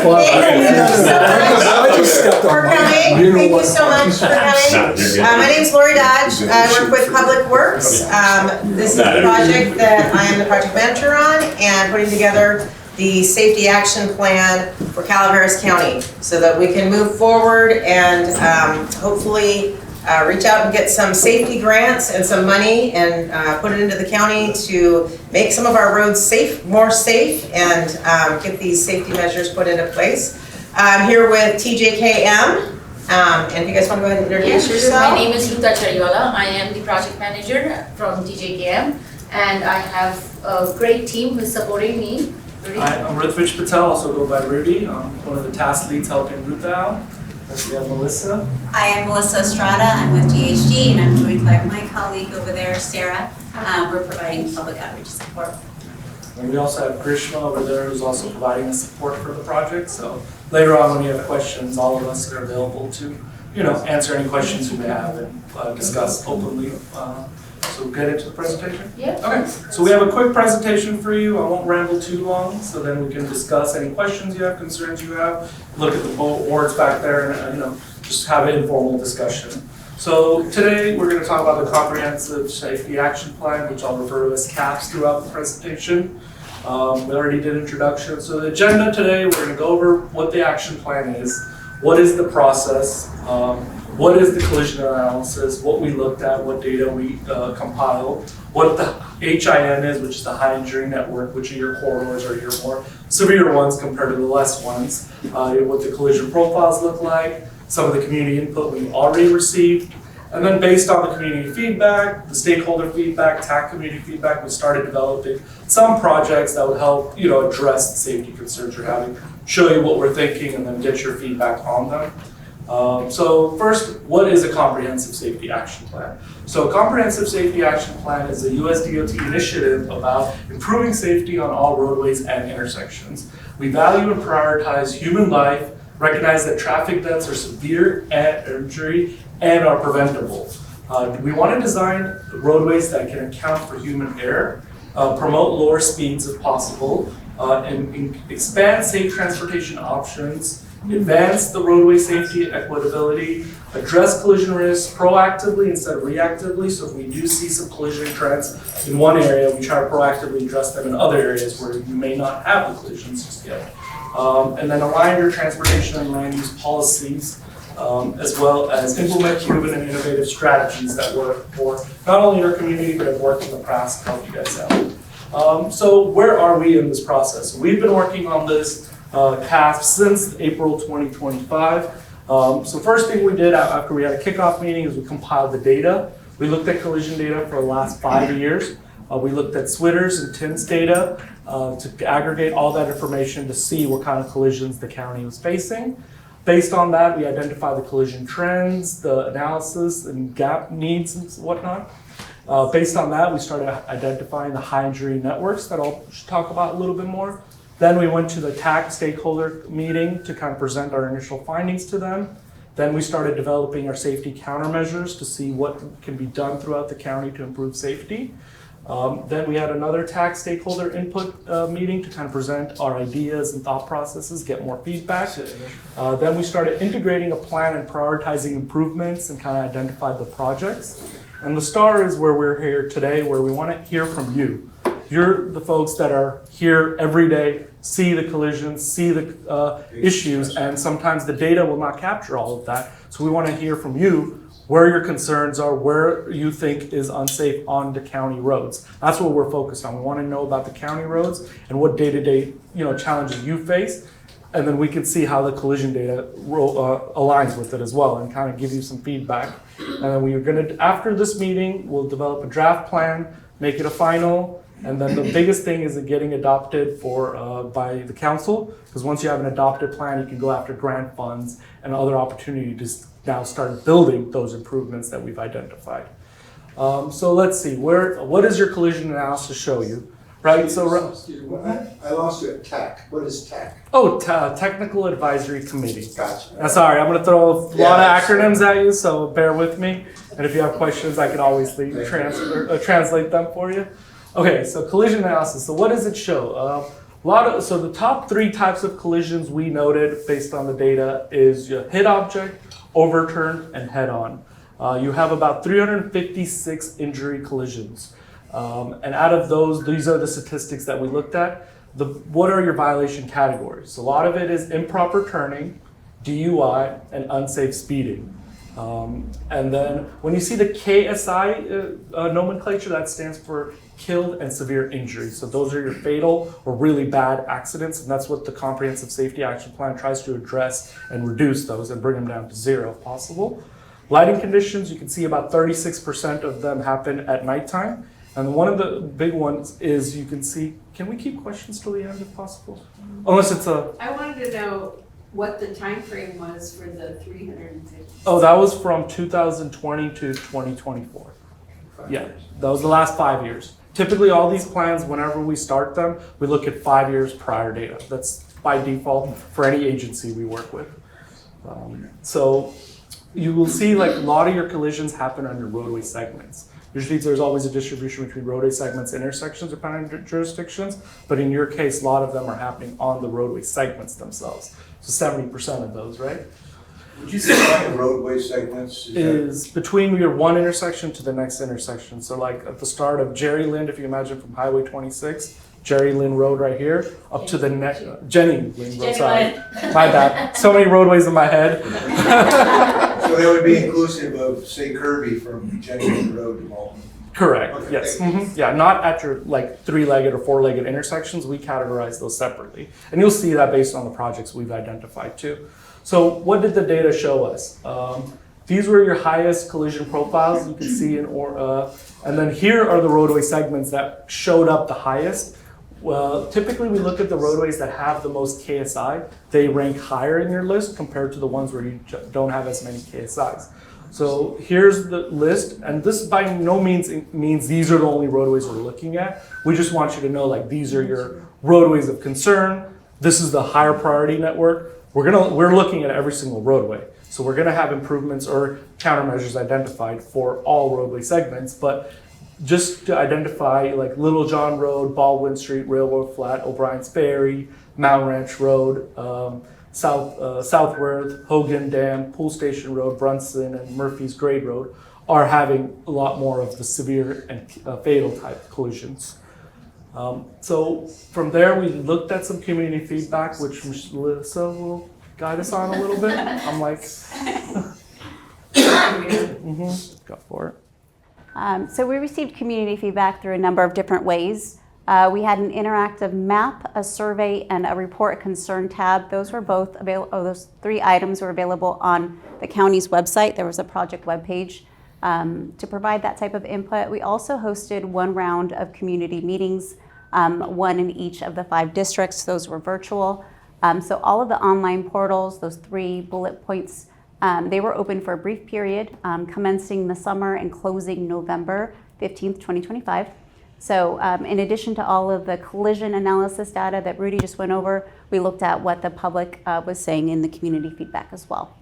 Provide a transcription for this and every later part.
Thank you so much for coming. My name's Lori Dodge. I work with Public Works. This is the project that I am the project manager on and putting together the safety action plan for Calaveras County so that we can move forward and hopefully reach out and get some safety grants and some money and put it into the county to make some of our roads more safe and get these safety measures put into place. I'm here with TJKM, and if you guys want to go ahead and introduce yourself. My name is Ruta Chariola. I am the project manager from TJKM, and I have a great team who's supporting me. Hi, I'm Rithvich Patel, also go by Rudy. I'm one of the task leads helping Ruta out. Next we have Melissa. Hi, I'm Melissa Estrada. I'm with GHG, and I'm joined by my colleague over there, Sarah. We're providing public outreach support. And we also have Grishma over there who's also providing the support for the project. So later on when you have questions, all of us are available to, answer any questions you may have and discuss openly. So we'll get into the presentation? Yeah. Okay, so we have a quick presentation for you. I won't ramble too long, so then we can discuss any questions you have, concerns you have, look at the boards back there and, just have an informal discussion. So today we're going to talk about the Comprehensive Safety Action Plan, which I'll refer to as CAPS throughout the presentation. We already did introduction. So the agenda today, we're going to go over what the action plan is, what is the process, what is the collision analysis, what we looked at, what data we compiled, what the HIN is, which is the high injury network, which are your corridors or your more severe ones compared to the less ones, what the collision profiles look like, some of the community input we already received, and then based on the community feedback, the stakeholder feedback, TAC community feedback, we started developing some projects that would help address the safety concerns you're having, show you what we're thinking, and then get your feedback on them. So first, what is a Comprehensive Safety Action Plan? So a Comprehensive Safety Action Plan is a US DOT initiative about improving safety on all roadways and intersections. We value and prioritize human life, recognize that traffic deaths are severe injury and are preventable. We want to design roadways that can account for human error, promote lower speeds if possible, and expand safe transportation options, advance the roadway safety and equitability, address collision risks proactively instead of reactively. So if we do see some collision trends in one area, we try to proactively address them in other areas where you may not have the collisions just yet. And then align your transportation and land use policies, as well as implement proven and innovative strategies that work for not only your community, but have worked in the past to help you guys out. So where are we in this process? We've been working on this CAF since April 2025. So first thing we did after we had a kickoff meeting is we compiled the data. We looked at collision data for the last 5 years. We looked at Switter's and TIN's data to aggregate all that information to see what kind of collisions the county was facing. Based on that, we identified the collision trends, the analysis and gap needs and whatnot. Based on that, we started identifying the high injury networks that I'll talk about a little bit more. Then we went to the TAC stakeholder meeting to kind of present our initial findings to them. Then we started developing our safety countermeasures to see what can be done throughout the county to improve safety. Then we had another TAC stakeholder input meeting to kind of present our ideas and thought processes, get more feedback. Then we started integrating a plan and prioritizing improvements and kind of identified the projects. And the star is where we're here today, where we want to hear from you. You're the folks that are here every day, see the collisions, see the issues, and sometimes the data will not capture all of that. So we want to hear from you where your concerns are, where you think is unsafe on the county roads. That's what we're focused on. We want to know about the county roads and what day-to-day challenges you face, and then we can see how the collision data aligns with it as well and kind of give you some feedback. And then we're going to, after this meeting, we'll develop a draft plan, make it a final. And then the biggest thing is getting adopted by the council, because once you have an adopted plan, you can go after grant funds and other opportunities to now start building those improvements that we've identified. So let's see, what does your collision analysis show you? Right, so I lost you at TAC. What is TAC? Oh, Technical Advisory Committee. Gotcha. Sorry, I'm going to throw a lot of acronyms at you, so bear with me. And if you have questions, I can always translate them for you. Okay, so collision analysis. So what does it show? So the top 3 types of collisions we noted based on the data is your hit object, overturned, and head-on. You have about 356 injury collisions. And out of those, these are the statistics that we looked at. What are your violation categories? A lot of it is improper turning, DUI, and unsafe speeding. And then when you see the KSI nomenclature, that stands for killed and severe injury. So those are your fatal or really bad accidents, and that's what the Comprehensive Safety Action Plan tries to address and reduce those and bring them down to 0 if possible. Lighting conditions, you can see about 36% of them happen at nighttime. And one of the big ones is you can see, can we keep questions till the end if possible? Unless it's I wanted to know what the time frame was for the 350. Oh, that was from 2020 to 2024. Yeah, that was the last 5 years. Typically, all these plans, whenever we start them, we look at 5 years prior data. That's by default for any agency we work with. So you will see like a lot of your collisions happen under roadway segments. Usually there's always a distribution between roadway segments and intersections depending on jurisdictions, but in your case, a lot of them are happening on the roadway segments themselves. So 70% of those, right? Would you define roadway segments? Is between your one intersection to the next intersection. So like at the start of Jerry Lynn, if you imagine from Highway 26, Jerry Lynn Road right here, up to the next, Jenny Lynn Road, sorry. My bad. So many roadways in my head. So they would be inclusive of, say, Kirby from Jennings Road to Malton? Correct, Okay, yes. thank you. Mhm. Yeah, not at your like 3-legged or 4-legged intersections. We categorize those separately. And you'll see that based on the projects we've identified too. So what did the data show us? These were your highest collision profiles you can see and then here are the roadway segments that showed up the highest. Well, typically we look at the roadways that have the most KSI. They rank higher in your list compared to the ones where you don't have as many KSIs. So here's the list, and this by no means means these are the only roadways we're looking at. We just want you to know like these are your roadways of concern. This is the higher priority network. We're looking at every single roadway. So we're gonna have improvements or countermeasures identified for all roadway segments, but just to identify like Little John Road, Baldwin Street, Railroad Flat, O'Brien's Ferry, Mount Ranch Road, Southworth, Hogan Dam, Pool Station Road, Brunson, and Murphy's Grade Road are having a lot more of the severe and fatal type collisions. So from there, we looked at some community feedback, which Melissa will guide us on a little bit. I'm like, go for it. So we received community feedback through a number of different ways. We had an interactive map, a survey, and a report concern tab. Those were both available. Those 3 items were available on the county's website. There was a project webpage to provide that type of input. We also hosted 1 round of community meetings, 1 in each of the 5 districts. Those were virtual. So all of the online portals, those 3 bullet points, they were open for a brief period, commencing the summer and closing November 15th, 2025. So in addition to all of the collision analysis data that Rudy just went over, we looked at what the public was saying in the community feedback as well.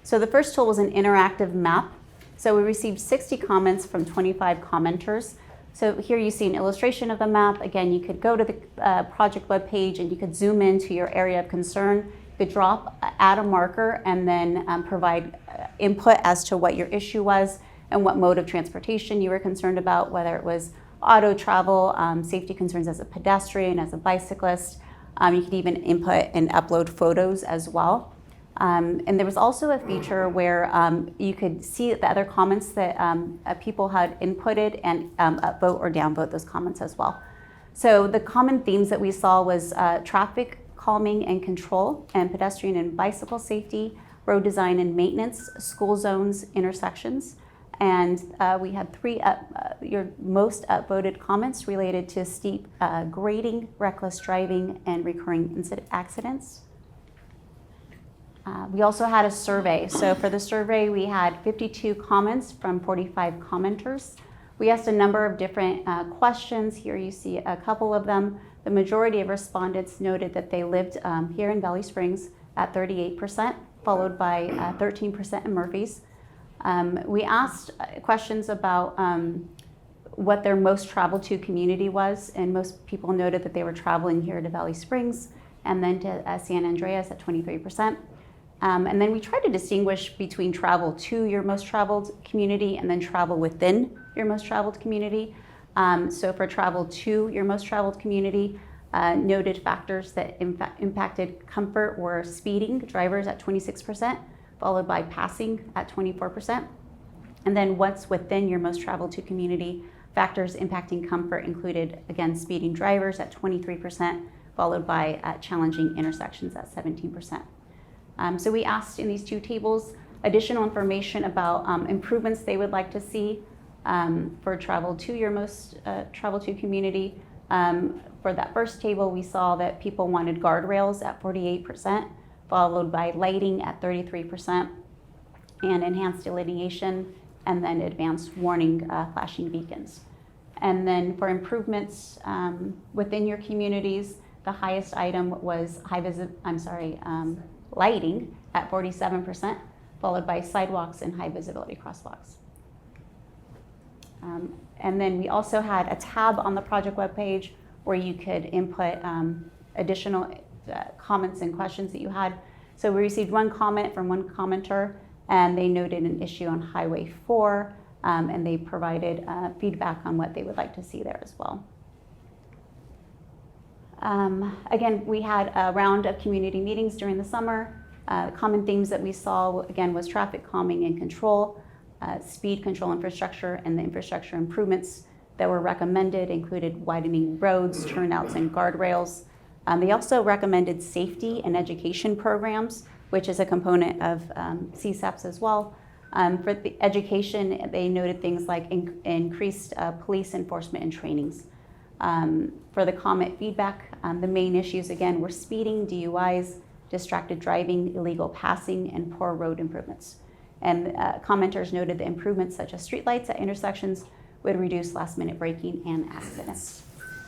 So the first tool was an interactive map. So we received 60 comments from 25 commenters. So here you see an illustration of the map. Again, you could go to the project webpage and you could zoom into your area of concern. You could add a marker, and then provide input as to what your issue was and what mode of transportation you were concerned about, whether it was auto travel, safety concerns as a pedestrian, as a bicyclist. You could even input and upload photos as well. And there was also a feature where you could see the other comments that people had inputted and upvote or downvote those comments as well. So the common themes that we saw was traffic calming and control, and pedestrian and bicycle safety, road design and maintenance, school zones, intersections. And we had 3 your most upvoted comments related to steep grading, reckless driving, and recurring accidents. We also had a survey. So for the survey, we had 52 comments from 45 commenters. We asked a number of different questions. Here you see a couple of them. The majority of respondents noted that they lived here in Valley Springs at 38%, followed by 13% in Murphy's. We asked questions about what their most traveled to community was, and most people noted that they were traveling here to Valley Springs and then to San Andreas at 23%. And then we tried to distinguish between travel to your most traveled community and then travel within your most traveled community. So for travel to your most traveled community, noted factors that impacted comfort were speeding drivers at 26%, followed by passing at 24%. And then what's within your most traveled to community, factors impacting comfort included, again, speeding drivers at 23%, followed by challenging intersections at 17%. So we asked in these two tables additional information about improvements they would like to see for travel to your most travel to community. For that first table, we saw that people wanted guardrails at 48%, followed by lighting at 33%, and enhanced delineation, and then advanced warning flashing beacons. And then for improvements within your communities, the highest item was lighting at 47%, followed by sidewalks and high visibility crosswalks. And then we also had a tab on the project webpage where you could input additional comments and questions that you had. So we received one comment from one commenter, and they noted an issue on Highway 4, and they provided feedback on what they would like to see there as well. Again, we had a round of community meetings during the summer. Common themes that we saw, again, was traffic calming and control, speed control infrastructure, and the infrastructure improvements that were recommended included widening roads, turnouts, and guardrails. They also recommended safety and education programs, which is a component of CSAPs as well. For the education, they noted things like increased police enforcement and trainings. For the comment feedback, the main issues again were speeding, DUIs, distracted driving, illegal passing, and poor road improvements. And commenters noted the improvements such as streetlights at intersections would reduce last-minute braking and accidents.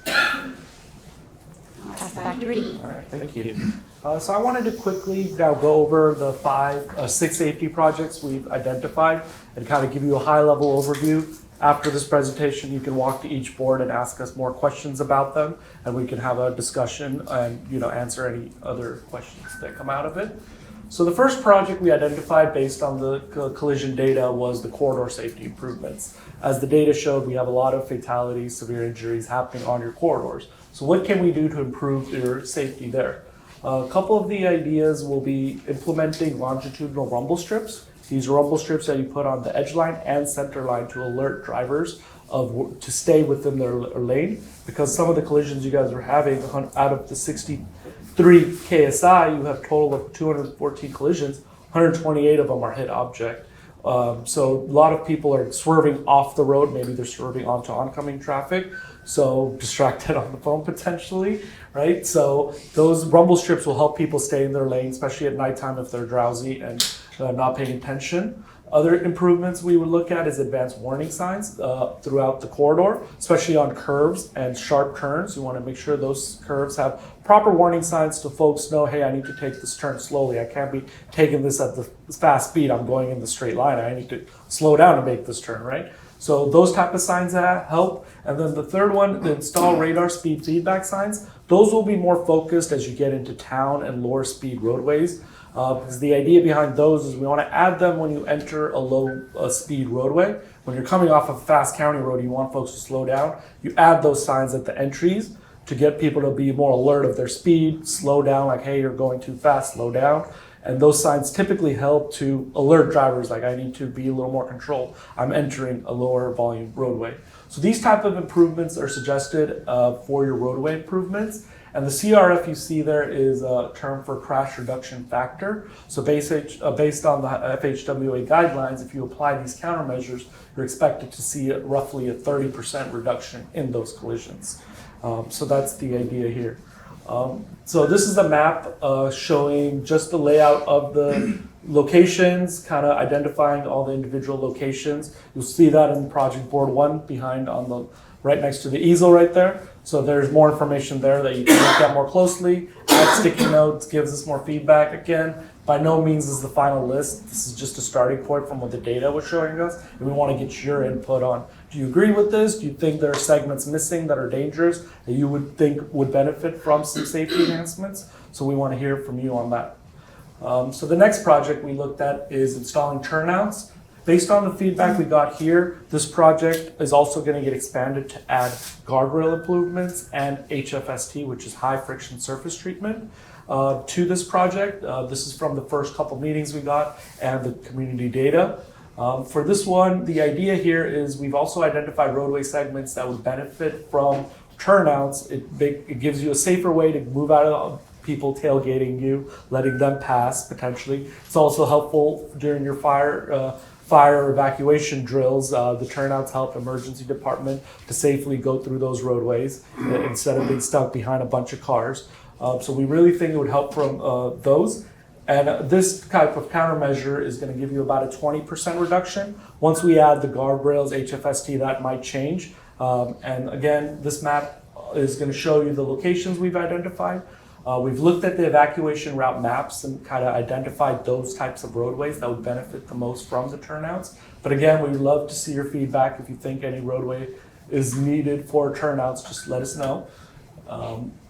I'll pass it back to Rudy. All right, thank you. So I wanted to quickly now go over the six safety projects we've identified and kind of give you a high-level overview. After this presentation, you can walk to each board and ask us more questions about them, and we can have a discussion and answer any other questions that come out of it. So the first project we identified based on the collision data was the corridor safety improvements. As the data showed, we have a lot of fatalities, severe injuries happening on your corridors. So what can we do to improve your safety there? A couple of the ideas will be implementing longitudinal rumble strips. These rumble strips that you put on the edge line and center line to alert drivers to stay within their lane, because some of the collisions you guys are having, out of the 63 KSI, you have total of 214 collisions, 128 of them are hit object. So a lot of people are swerving off the road, maybe they're swerving onto oncoming traffic, so distracted on the phone potentially, right? So those rumble strips will help people stay in their lane, especially at nighttime if they're drowsy and not paying attention. Other improvements we would look at is advanced warning signs throughout the corridor, especially on curves and sharp turns. You want to make sure those curves have proper warning signs so folks know, hey, I need to take this turn slowly. I can't be taking this at the fast speed. I'm going in the straight line. I need to slow down to make this turn, right? So those type of signs that help. And then the third one, the install radar speed feedback signs. Those will be more focused as you get into town and lower speed roadways. Because the idea behind those is we want to add them when you enter a low speed roadway. When you're coming off a fast county road, you want folks to slow down. You add those signs at the entries to get people to be more alert of their speed, slow down, like, hey, you're going too fast, slow down. And those signs typically help to alert drivers, like, I need to be a little more controlled. I'm entering a lower volume roadway. So these type of improvements are suggested for your roadway improvements. And the CRF you see there is a term for crash reduction factor. So based on the FHWA guidelines, if you apply these countermeasures, you're expected to see roughly a 30% reduction in those collisions. So that's the idea here. So this is a map showing just the layout of the locations, kind of identifying all the individual locations. You'll see that in project board 1 behind on the right next to the easel right there. So there's more information there that you can look at more closely. Add sticky notes, gives us more feedback. Again, by no means is the final list. This is just a starting point from what the data was showing us. And we want to get your input on do you agree with this? Do you think there are segments missing that are dangerous that you would think would benefit from some safety enhancements? So we want to hear from you on that. So the next project we looked at is installing turnouts. Based on the feedback we got here, this project is also going to get expanded to add guardrail improvements and HFST, which is high friction surface treatment, to this project. This is from the first couple meetings we got and the community data. For this one, the idea here is we've also identified roadway segments that would benefit from turnouts. It gives you a safer way to move out of people tailgating you, letting them pass potentially. It's also helpful during your fire evacuation drills. The turnouts help emergency department to safely go through those roadways instead of being stuck behind a bunch of cars. So we really think it would help from those. And this type of countermeasure is going to give you about a 20% reduction. Once we add the guardrails, HFST, that might change. And again, this map is going to show you the locations we've identified. We've looked at the evacuation route maps and kind of identified those types of roadways that would benefit the most from the turnouts. But again, we'd love to see your feedback. If you think any roadway is needed for turnouts, just let us know.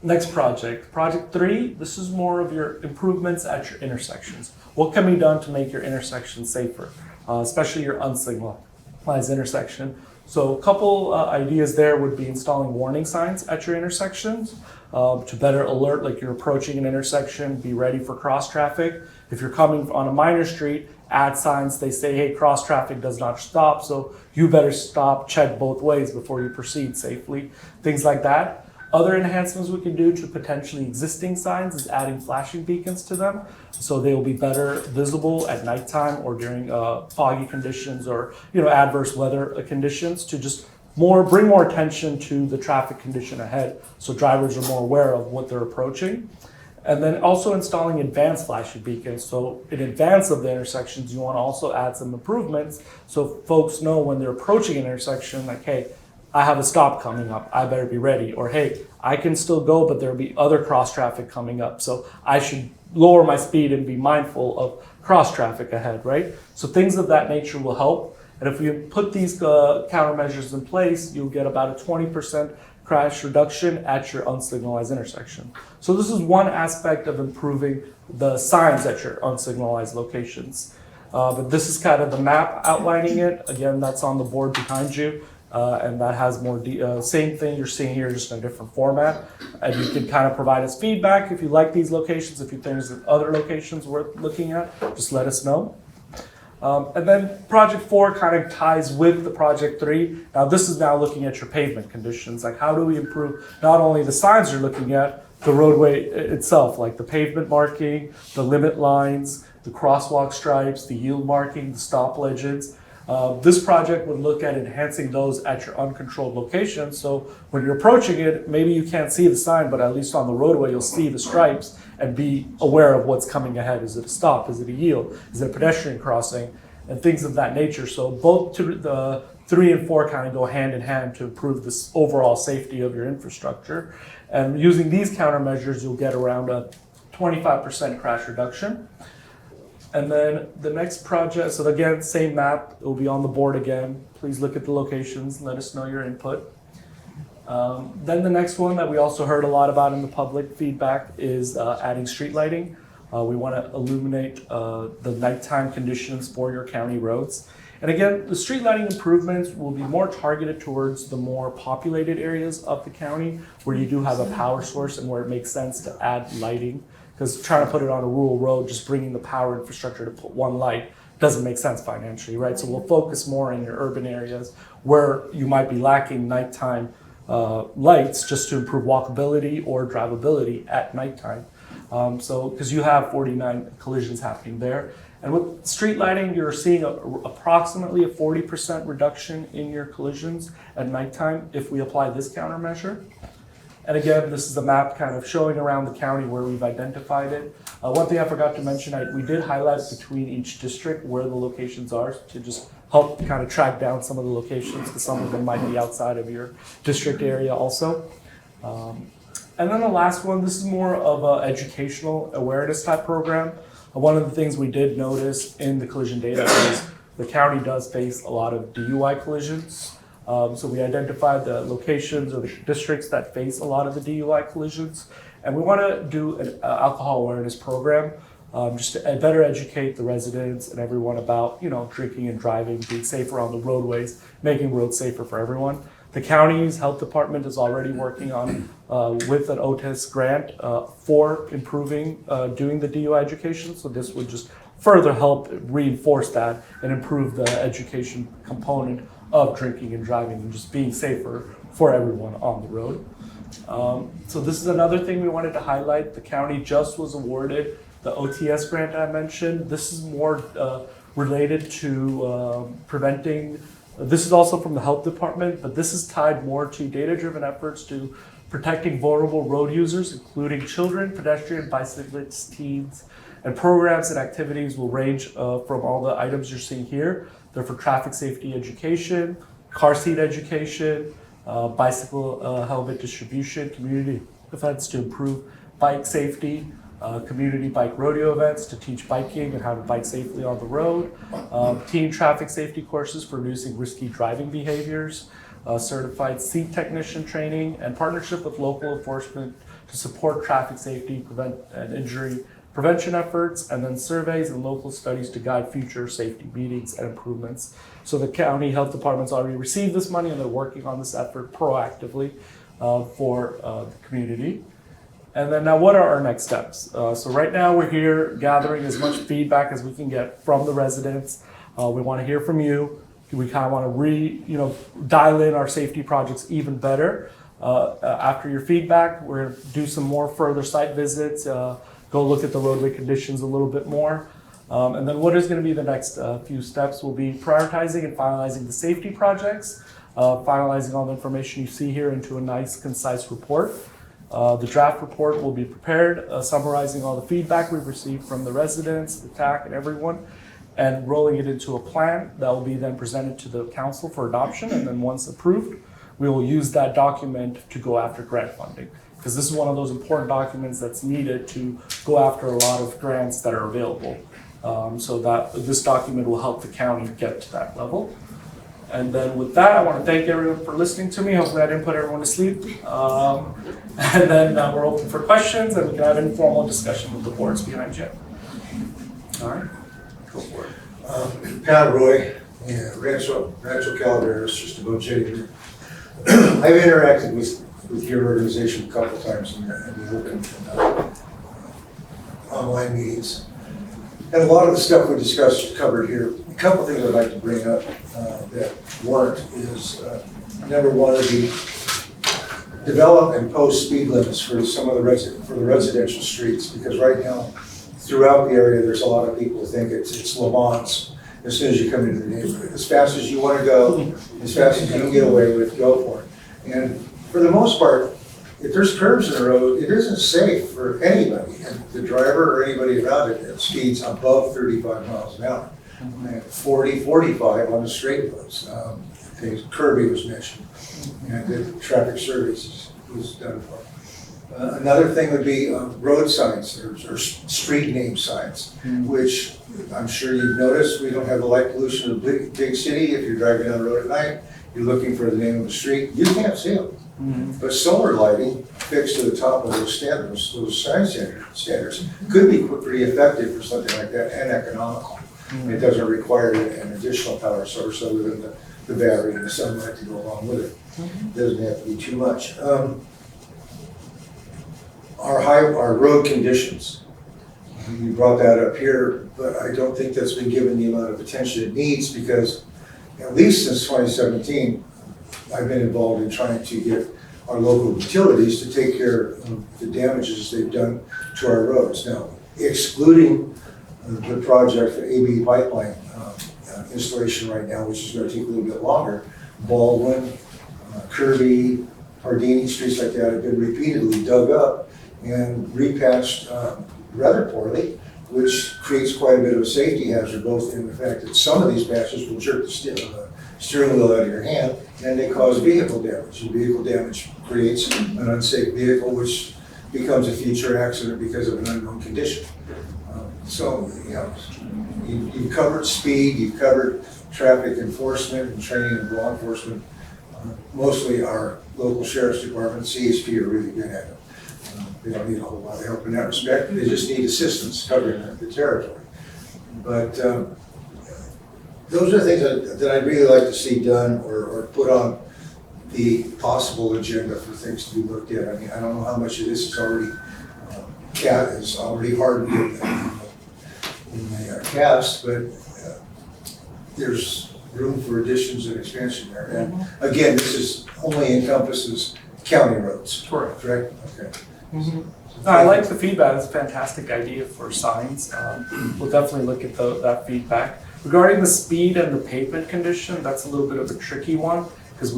Next project, project 3, this is more of your improvements at your intersections. What can be done to make your intersection safer, especially your unsignalized intersection? So a couple ideas there would be installing warning signs at your intersections to better alert, like you're approaching an intersection, be ready for cross traffic. If you're coming on a minor street, add signs, they say, hey, cross traffic does not stop, so you better stop, check both ways before you proceed safely, things like that. Other enhancements we can do to potentially existing signs is adding flashing beacons to them, so they will be better visible at nighttime or during foggy conditions or adverse weather conditions, to just bring more attention to the traffic condition ahead, so drivers are more aware of what they're approaching. And then also installing advanced flashing beacons. So in advance of the intersections, you want to also add some improvements so folks know when they're approaching an intersection, like, hey, I have a stop coming up, I better be ready. Or, hey, I can still go, but there'll be other cross traffic coming up, so I should lower my speed and be mindful of cross traffic ahead, right? So things of that nature will help. And if we put these countermeasures in place, you'll get about a 20% crash reduction at your unsignalized intersection. So this is one aspect of improving the signs at your unsignalized locations. But this is kind of the map outlining it. Again, that's on the board behind you. And that has more, same thing you're seeing here, just in a different format. And you can kind of provide us feedback if you like these locations. If you think there's other locations worth looking at, just let us know. And then project 4 kind of ties with the project 3. Now this is now looking at your pavement conditions. Like, how do we improve not only the signs you're looking at, the roadway itself, like the pavement marking, the limit lines, the crosswalk stripes, the yield marking, the stop legends. This project would look at enhancing those at your uncontrolled location. So when you're approaching it, maybe you can't see the sign, but at least on the roadway, you'll see the stripes and be aware of what's coming ahead. Is it a stop? Is it a yield? Is it a pedestrian crossing? And things of that nature. So both the 3 and 4 kind of go hand in hand to improve this overall safety of your infrastructure. And using these countermeasures, you'll get around a 25% crash reduction. And then the next project, so again, same map, it will be on the board again. Please look at the locations, let us know your input. Then the next one that we also heard a lot about in the public feedback is adding street lighting. We want to illuminate the nighttime conditions for your county roads. And again, the street lighting improvements will be more targeted towards the more populated areas of the county where you do have a power source and where it makes sense to add lighting. Because trying to put it on a rural road, just bringing the power infrastructure to put one light doesn't make sense financially, right? So we'll focus more in your urban areas where you might be lacking nighttime lights, just to improve walkability or drivability at nighttime. Because you have 49 collisions happening there. And with street lighting, you're seeing approximately a 40% reduction in your collisions at nighttime if we apply this countermeasure. And again, this is a map kind of showing around the county where we've identified it. One thing I forgot to mention, we did highlight between each district where the locations are to just help kind of track down some of the locations, because some of them might be outside of your district area also. And then the last one, this is more of an educational awareness type program. One of the things we did notice in the collision data is the county does face a lot of DUI collisions. So we identified the locations or the districts that face a lot of the DUI collisions. And we want to do an alcohol awareness program, just to better educate the residents and everyone about, drinking and driving, being safer on the roadways, making roads safer for everyone. The county's health department is already working on, with an OTIS grant, for improving, doing the DUI education. So this would just further help reinforce that and improve the education component of drinking and driving and just being safer for everyone on the road. So this is another thing we wanted to highlight. The county just was awarded the OTS grant I mentioned. This is more related to preventing. This is also from the health department, but this is tied more to data-driven efforts to protecting vulnerable road users, including children, pedestrian, bicyclists, teens, and programs and activities will range from all the items you're seeing here. They're for traffic safety education, car seat education, bicycle helmet distribution, community events to improve bike safety, community bike rodeo events to teach biking and how to bike safely on the road, teen traffic safety courses for reducing risky driving behaviors, certified seat technician training, and partnership with local enforcement to support traffic safety, prevent and injury prevention efforts, and then surveys and local studies to guide future safety meetings and improvements. So the county health department's already received this money and they're working on this effort proactively for the community. And then now what are our next steps? So right now we're here gathering as much feedback as we can get from the residents. We want to hear from you. We kind of want to dial in our safety projects even better. After your feedback, we're going to do some more further site visits, go look at the roadway conditions a little bit more. And then what is going to be the next few steps will be prioritizing and finalizing the safety projects, finalizing all the information you see here into a nice, concise report. The draft report will be prepared, summarizing all the feedback we've received from the residents, the TAC, and everyone, and rolling it into a plan that will be then presented to the council for adoption. And then once approved, we will use that document to go after grant funding, because this is one of those important documents that's needed to go after a lot of grants that are available. So that this document will help the county get to that level. And then with that, I want to thank everyone for listening to me. Hopefully I didn't put everyone to sleep. And then we're open for questions and we can have an informal discussion with the boards behind you. All right, go for it. Pat Roy, Rancho Calaveras, just about Jetty. I've interacted with your organization a couple of times in the open online meetings. And a lot of the stuff we discussed covered here. A couple of things I'd like to bring up that weren't is number one would be develop and post speed limits for some of the residential streets, because right now throughout the area there's a lot of people who think it's Le Mans as soon as you come into the neighborhood. As fast as you want to go, as fast as you can get away with, go for it. And for the most part, if there's curves in the road, it isn't safe for anybody, and the driver or anybody around it that speeds above 35 miles an hour. 40, 45 on the straight roads. Kirby was mentioned, and the traffic service was done for. Another thing would be road signs or street name signs, which I'm sure you've noticed. We don't have the light pollution of the big city. If you're driving down the road at night, you're looking for the name of the street, you can't see them. But solar lighting fixed to the top of those standards, those sign standards, could be pretty effective for something like that and economical. It doesn't require an additional power source other than the battery and the sunlight to go along with it. It doesn't have to be too much. Our road conditions, you brought that up here, but I don't think that's been given the amount of attention it needs, because at least since 2017, I've been involved in trying to get our local utilities to take care of the damages they've done to our roads. Now, excluding the project for AB pipeline installation right now, which is going to take a little bit longer, Baldwin, Kirby, Hardini, streets like that have been repeatedly dug up and repatched rather poorly, which creates quite a bit of a safety hazard, both in the fact that some of these patches will jerk the steering wheel out of your hand, and they cause vehicle damage. And vehicle damage creates an unsafe vehicle, which becomes a future accident because of an unknown condition. So, you've covered speed, you've covered traffic enforcement and training of law enforcement Mostly our local sheriff's department, CSP are really good at it. They don't need a whole lot of help in that respect. They just need assistance covering the territory. But those are things that I'd really like to see done or put on the possible agenda for things to be looked at. I mean, I don't know how much of this is already, is already hardened in the cast, but there's room for additions and expansion there. And again, this only encompasses county roads. Correct. Correct? Okay. I like the feedback. It's a fantastic idea for signs. We'll definitely look at that feedback. Regarding the speed and the pavement condition, that's a little bit of a tricky one because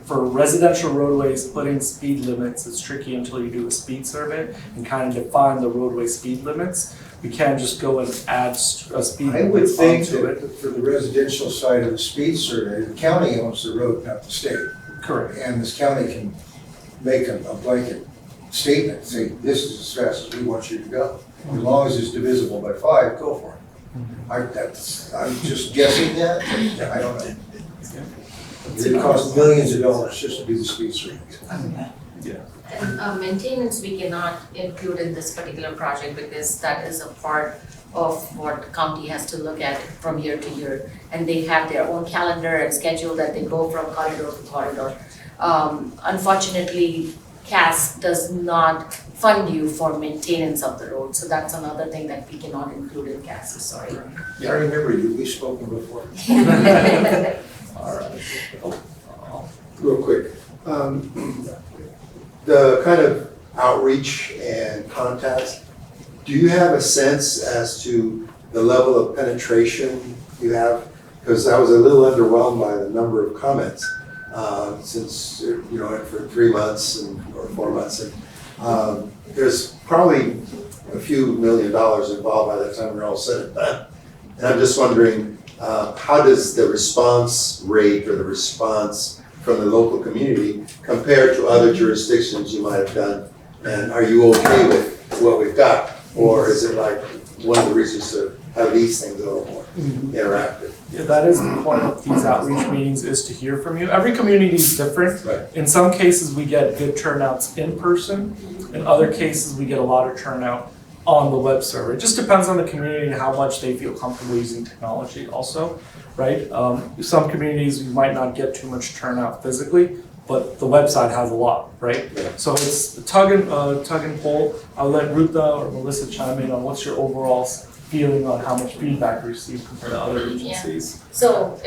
for residential roadways, putting speed limits is tricky until you do a speed survey and kind of define the roadway speed limits. We can't just go and add a speed I would limit think onto it. that for the residential side of the speed survey, the county owns the road, not the state. Correct. And this county can make a blanket statement, say, this is as fast as we want you to go. As long as it's divisible by 5, go for it. I'm just guessing that, I don't know. It costs millions of dollars just to do the speed survey. Yeah. And maintenance we cannot include in this particular project because that is a part of what county has to look at from year to year. And they have their own calendar and schedule that they go from corridor to corridor. Unfortunately, CAS does not fund you for maintenance of the road. So that's another thing that we cannot include in CAS, sorry. Yeah, I remember you, we've spoken before. All right. Real quick, the kind of outreach and contacts, do you have a sense as to the level of penetration you have? Because I was a little underwhelmed by the number of comments since, for 3 months or 4 months. And there's probably a few $1 million involved by the time we're all said and done. And I'm just wondering, how does the response rate or the response from the local community compare to other jurisdictions you might have done? And are you okay with what we've got? Or is it like one of the reasons to have these things a little more interactive? Yeah, that is the point of these outreach meetings, is to hear from you. Every community is different. Right. In some cases, we get good turnouts in person. In other cases, we get a lot of turnout on the web server. It just depends on the community and how much they feel comfortable using technology also, right? Some communities, you might not get too much turnout physically, but the website has a lot, right? Yeah. So it's a tug and pull. I'll let Ruta or Melissa chime in on what's your overall feeling on how much feedback you received compared to other agencies. So,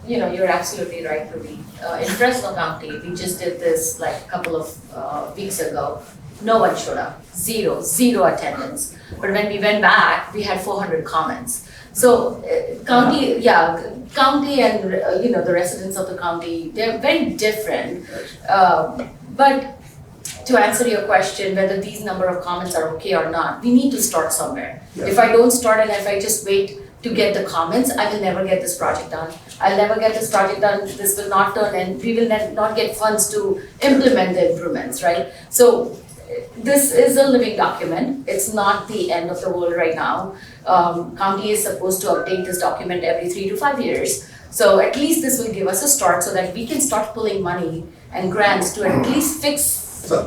you're absolutely right, Ruby. In Fresno County, we just did this like a couple of weeks ago. No one showed up, zero attendance. But when we went back, we had 400 comments. So county and the residents of the county, they're very different. But to answer your question, whether these number of comments are okay or not, we need to start somewhere. Yeah. If I don't start and if I just wait to get the comments, I will never get this project done. I'll never get this project done, this will not turn, and we will not get funds to implement the improvements, right? So this is a living document. It's not the end of the world right now. County is supposed to update this document every 3 to 5 years. So at least this will give us a start so that we can start pulling money and grants to at least fix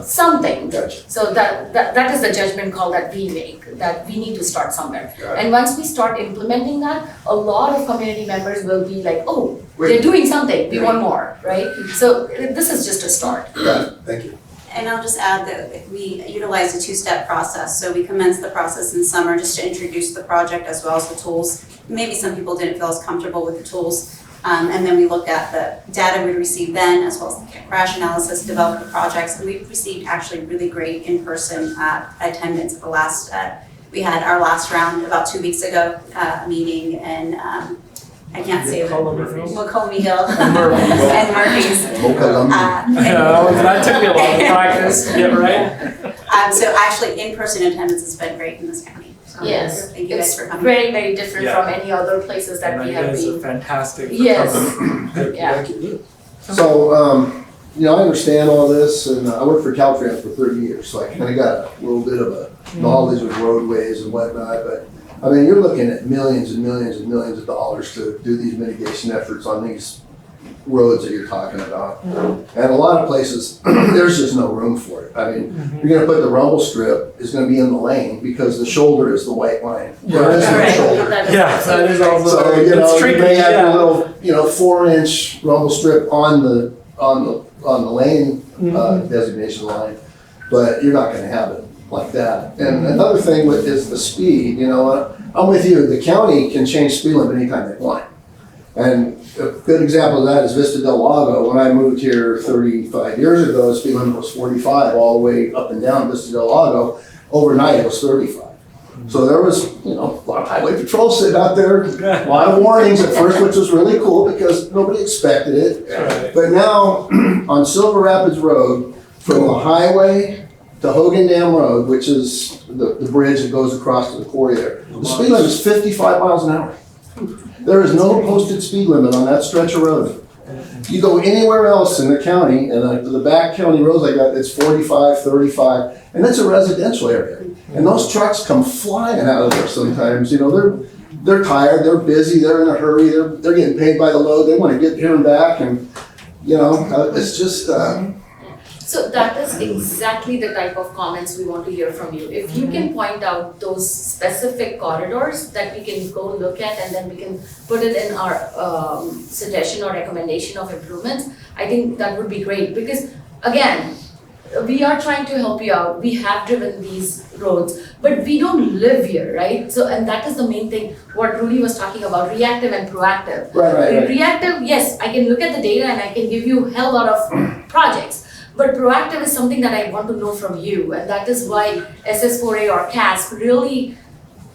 something. Gotcha. So that is the judgment call that we make, that we need to start somewhere. Got it. And once we start implementing that, a lot of community members will be like, oh, Wait. they're doing something, we want more, right? So this is just a start. Got it, thank you. And I'll just add that we utilize a 2-step process. So we commenced the process in summer just to introduce the project as well as the tools. Maybe some people didn't feel as comfortable with the tools. And then we looked at the data we received then, as well as the crash analysis, developed the projects. And we've received actually really great in-person attendance at the last, we had our last round about 2 weeks ago, meeting in, I can't say it. Macomb Hill and Murphy's. That took me a lot of practice to get right. So actually, in-person attendance has been great in this county. So Yes, thank you guys for coming. very, very different Yeah. from any other places that we have That is been. fantastic. Yes. Yeah. Thank you. So, I understand all this, and I worked for Caltrans for 30 years, so I kind of got a little bit of a knowledge of roadways and whatnot, but you're looking at millions and millions and millions of dollars to do these mitigation efforts on these roads that you're talking about. And a lot of places, there's just no room for it. I mean, you're gonna put the rumble strip is gonna be in the lane because the shoulder is the white line. There is no Right. shoulder. Yeah, that is also, So, you know, it's you tricky, may have your yeah. little, 4-inch rumble strip on the lane designation line, but you're not gonna have it like that. And another thing is the speed, I'm with you, the county can change speed limit anytime they want. And a good example of that is Vista del Lago. When I moved here 35 years ago, the speed limit was 45 all the way up and down Vista del Lago. Overnight, it was 35. So there was, a lot of highway patrol sitting out there, a lot of warnings at first, which was really cool because nobody expected it. Right. But now, on Silver Rapids Road, from the highway to Hogan Dam Road, which is the bridge that goes across to the quarry there, the speed limit is 55 miles an hour. There is no posted speed limit on that stretch of road. You go anywhere else in the county, and the back county roads like that, it's 45, 35, and it's a residential area. And those trucks come flying out of there sometimes, they're tired, they're busy, they're in a hurry, they're getting paid by the load, they want to get here and back, and, it's just, So that is exactly the type of comments we want to hear from you. If you can point out those specific corridors that we can go look at and then we can put it in our suggestion or recommendation of improvements, I think that would be great. Because again, we are trying to help you out. We have driven these roads, but we don't live here, right? So, and that is the main thing, what Rudy was talking about, reactive and proactive. Right. Reactive, yes, I can look at the data and I can give you a hell lot of projects. But proactive is something that I want to know from you, and that is why SS4A or CASP really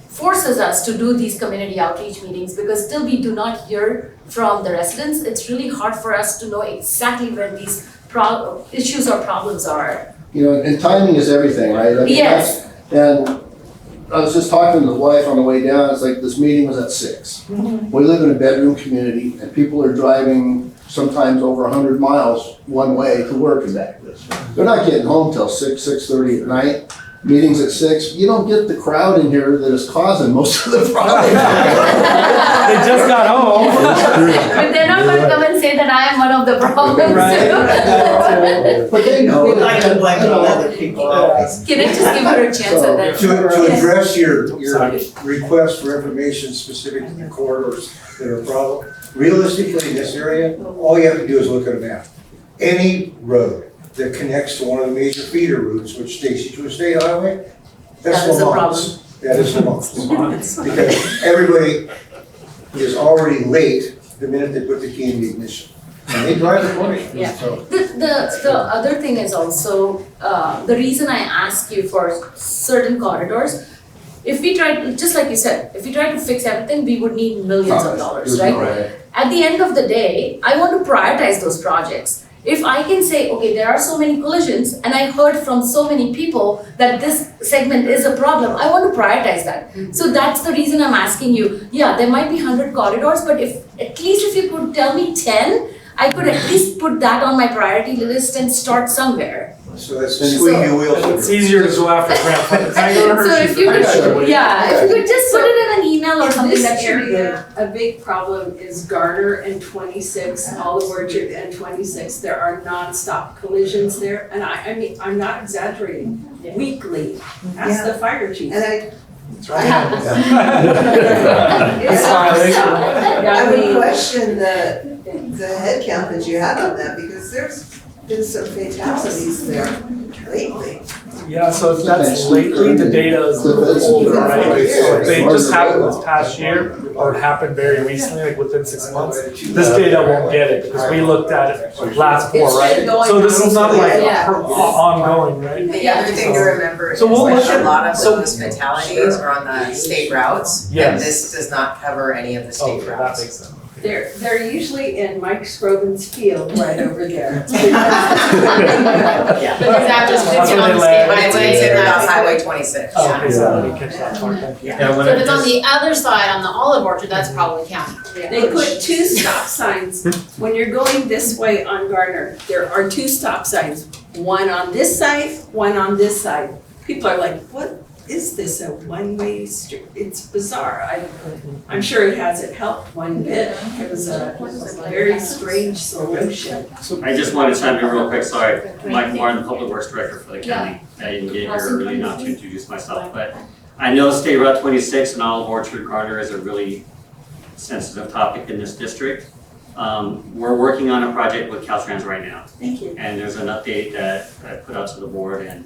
forces us to do these community outreach meetings, because still we do not hear from the residents. It's really hard for us to know exactly where these issues or problems are. And timing is everything, right? I mean, Yes. And I was just talking to the wife on the way down, it's like this meeting was at 6. We live in a bedroom community and people are driving sometimes over 100 miles one way to work and back. They're not getting home till 6:30 at night. Meetings at 6. You don't get the crowd in here that is causing most of the problems. They just got home. But they're not going to come and say that I am one of the problems. But they know. We like to blame it on other people always. Can I just give her a chance at that? To address your request for information specific to the corridors that are a problem, realistically in this area, all you have to do is look at a map. Any road that connects to one of the major feeder routes, which takes you to a state highway, that's That is a Lamont's. That is Lamont's. Because everybody is already late the minute they put the key in the ignition. And they drive the 20. Yeah. So, The other thing is also, the reason I ask you for certain corridors, if we try, just like you said, if we try to fix everything, we would need millions of dollars, right? At the end of the day, I want to prioritize those projects. If I can say, okay, there are so many collisions and I heard from so many people that this segment is a problem, I want to prioritize that. So that's the reason I'm asking you. Yeah, there might be 100 corridors, but at least if you could tell me 10, I could at least put that on my priority list and start somewhere. so that's squeaky wheels. It's easier to go after grant funding. Can I go to her? So if you could, yeah, if you could just put it in an email or In something this that should be there. area, a big problem is Garner and 26, Olive Orchard and 26. There are nonstop collisions there, and I mean, I'm not exaggerating. Weekly, ask the fire chief. And I It's Smiling. nonstop. I I would mean, question the head count that you have on that, because there's been some fatalities there lately. Yeah, so if that's lately, the data is a little older, right? So if they just happened this past year, or it happened very recently, like within 6 months, this data won't get it, because we looked at it last fall, right? So this is not like Yeah. ongoing, right? The other thing to remember is So we'll like look at- a lot of so- those fatalities are on the state routes, Yes. and this does not cover any of the Oh, state that routes. makes sense. they're usually in Mike Scroven's field right over there. Yeah. Because that was That's written where on they the land. state. But it's considered on Highway 26. Oh, okay, so let me catch that part, thank you. Yeah, when So I if it's on just, the other side, on the Olive Orchard, that's probably county. They put 2 stop signs. When you're going this way on Garner, there are 2 stop signs. One on this side, one on this side. People are like, what is this a one-way street? It's bizarre. I'm sure it hasn't helped one bit. It was a very strange solution. I just wanted to chime in real quick, sorry. Mike Martin, Public Works Director for the county. I didn't get here early enough to introduce myself, but I know State Route 26 and Olive Orchard Garner is a really sensitive topic in this district. We're working on a project with Caltrans right now. Thank you. And there's an update that I put out to the board, and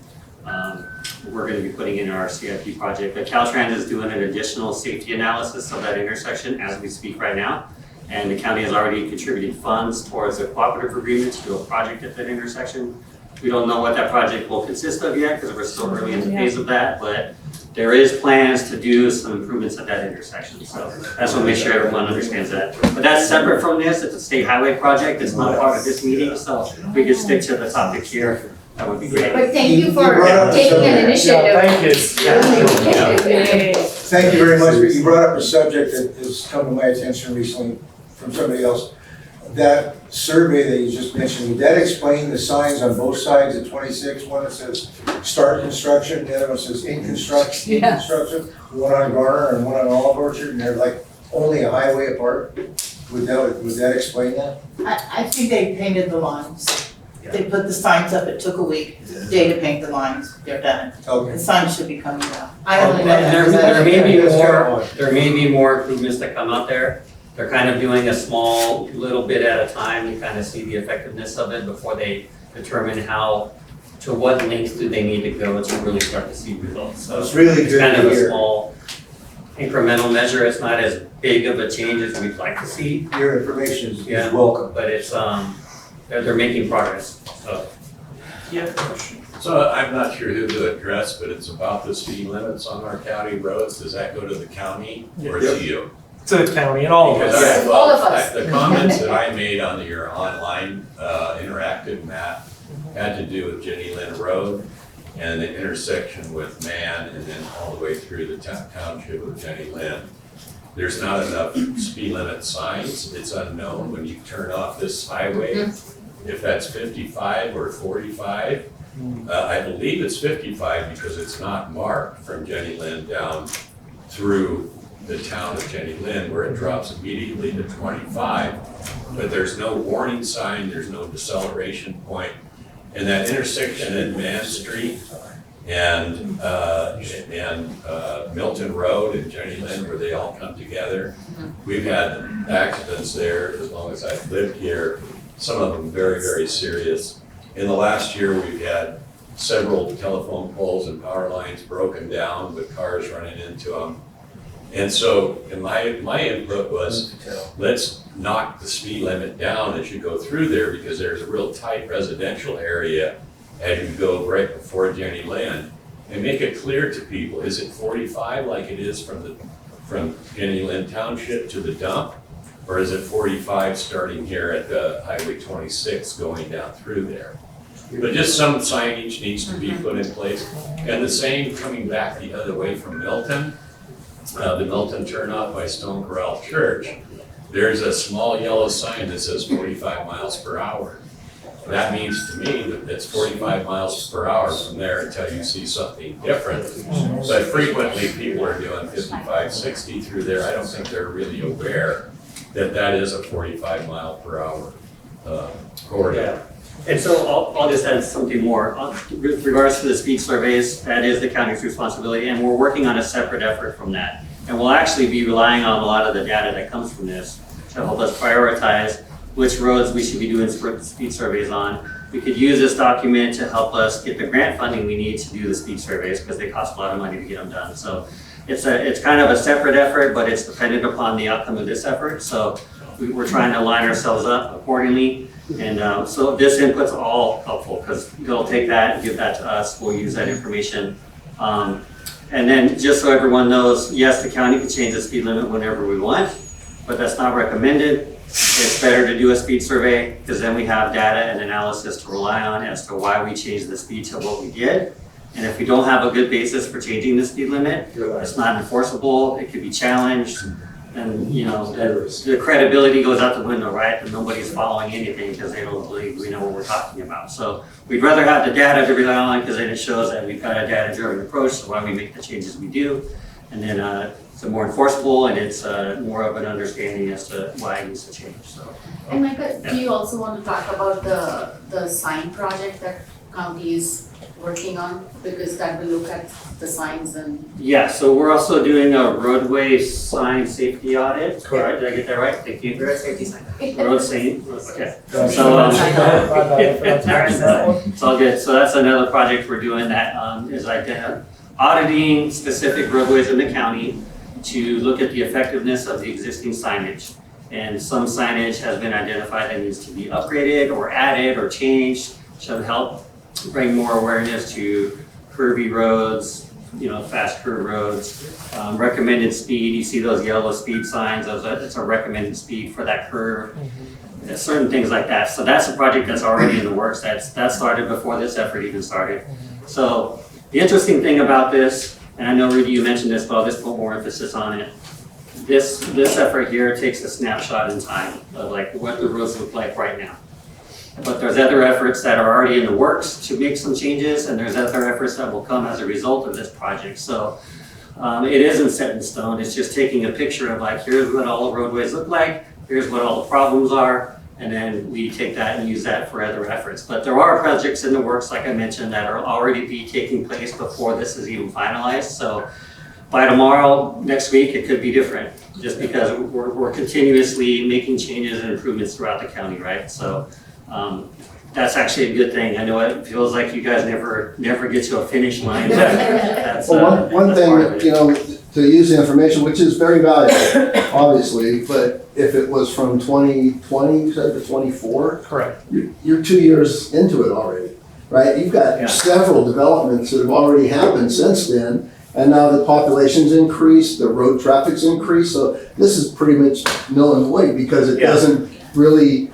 we're going to be putting in our CIP project. But Caltrans is doing an additional safety analysis of that intersection as we speak right now. And the county has already contributed funds towards a cooperative agreement to do a project at that intersection. We don't know what that project will consist of yet because we're still early in the phase of that, but there is plans to do some improvements at that intersection. So that's what make sure everyone understands that. But that's separate from this. It's a state highway project. It's not part of this meeting. So if we could stick to the topic here, that would be great. But thank you for brought up the taking an subject. initiative. Thank you very much, but you brought up a subject that has come to my attention recently from somebody else. That survey that you just mentioned, would that explain the signs on both sides of 26? One that says start construction, the other one says in construction, one on Garner and one on Olive Orchard, and they're like only a highway apart? Would that explain that? I think they painted the lines. They put the signs up, it took a week, day to paint the lines, they're done. Okay. The signs should be coming down. I only know that. There may be more improvements that come out there. They're kind of doing a small little bit at a time to kind of see the effectiveness of it before they determine to what lengths do they need to go to really start to see results. So It's really good kind to of a hear. small incremental measure. It's not as big of a change as we'd like to see, Your information is Yeah. welcome. but it's, they're making progress, so. Yeah, question. So I'm not sure who to address, but it's about the speed limits on our county roads. Does that go to the county or to you? To the county and all of Because us. All of us. The comments that I made on your online interactive map had to do with Jenny Lynn Road and the intersection with Man and then all the way through the township of Jenny Lynn. There's not enough speed limit signs. It's unknown when you turn off this highway, if that's 55 or 45. I believe it's 55 because it's not marked from Jenny Lynn down through the town of Jenny Lynn, where it drops immediately to 25. But there's no warning sign, there's no deceleration point. And that intersection at Man Street and Milton Road and Jenny Lynn, where they all come together, we've had accidents there as long as I've lived here, some of them very, very serious. In the last year, we've had several telephone poles and power lines broken down with cars running into them. And so, my input was, let's knock the speed limit down as you go through there, because there's a real tight residential area as you go right before Jenny Lynn. And make it clear to people, is it 45 like it is from Jenny Lynn Township to the dump? Or is it 45 starting here at the Highway 26 going down through there? But just some signage needs to be put in place. And the same coming back the other way from Milton. The Milton turnoff by Stone Corral Church, there's a small yellow sign that says 45 miles per hour. That means to me that it's 45 miles per hour from there until you see something different. But frequently people are doing 55, 60 through there. I don't think they're really aware that that is a 45 mile per hour corridor. And so I'll just add something more. With regards to the speed surveys, that is the county's responsibility, and we're working on a separate effort from that. And we'll actually be relying on a lot of the data that comes from this to help us prioritize which roads we should be doing speed surveys on. We could use this document to help us get the grant funding we need to do the speed surveys, because they cost a lot of money to get them done. So it's kind of a separate effort, but it's dependent upon the outcome of this effort. So we're trying to line ourselves up accordingly. And so this input's all helpful, because they'll take that and give that to us. We'll use that information. And then just so everyone knows, yes, the county can change the speed limit whenever we want, but that's not recommended. It's better to do a speed survey, because then we have data and analysis to rely on as to why we changed the speed to what we did. And if we don't have a good basis for changing the speed limit, it's not enforceable, it could be challenged. And, you know, the credibility goes out the window, right? And nobody's following anything because they don't believe we know what we're talking about. So we'd rather have the data to rely on because then it shows that we've got a data-driven approach, so why we make the changes we do. And then it's more enforceable and it's more of an understanding as to why it needs to change, so. And Micah, do you also want to talk about the sign project that county is working on? Because that will look at the signs and. Yeah, so we're also doing a roadway sign safety audit. Correct. Did I get that right? Thank you. Road safety sign. Road safety, okay. So, So, so. it's all good. So that's another project we're doing that is auditing specific roadways in the county to look at the effectiveness of the existing signage. And some signage has been identified that needs to be upgraded or added or changed to help bring more awareness to curvy roads, you know, fast curve roads, recommended speed. You see those yellow speed signs, it's a recommended speed for that curve. Certain things like that. So that's a project that's already in the works. That started before this effort even started. So the interesting thing about this, and I know Rudy, you mentioned this, but I'll just put more emphasis on it. This effort here takes a snapshot in time of like what the roads look like right now. But there's other efforts that are already in the works to make some changes, and there's other efforts that will come as a result of this project. So it isn't set in stone. It's just taking a picture of like, here's what all the roadways look like, here's what all the problems are, and then we take that and use that for other efforts. But there are projects in the works, like I mentioned, that are already be taking place before this is even finalized. So by tomorrow, next week, it could be different, just because we're continuously making changes and improvements throughout the county, right? So that's actually a good thing. I know it feels like you guys never get to a finish line. But that's, Well, one that's thing, part of it. you know, to use the information, which is very valuable, obviously, but if it was from 2020, you said to 24? Correct. You're 2 years into it already, right? You've got Yeah. several developments that have already happened since then, and now the population's increased, the road traffic's increased, so this is pretty much null and void because it Yeah. doesn't really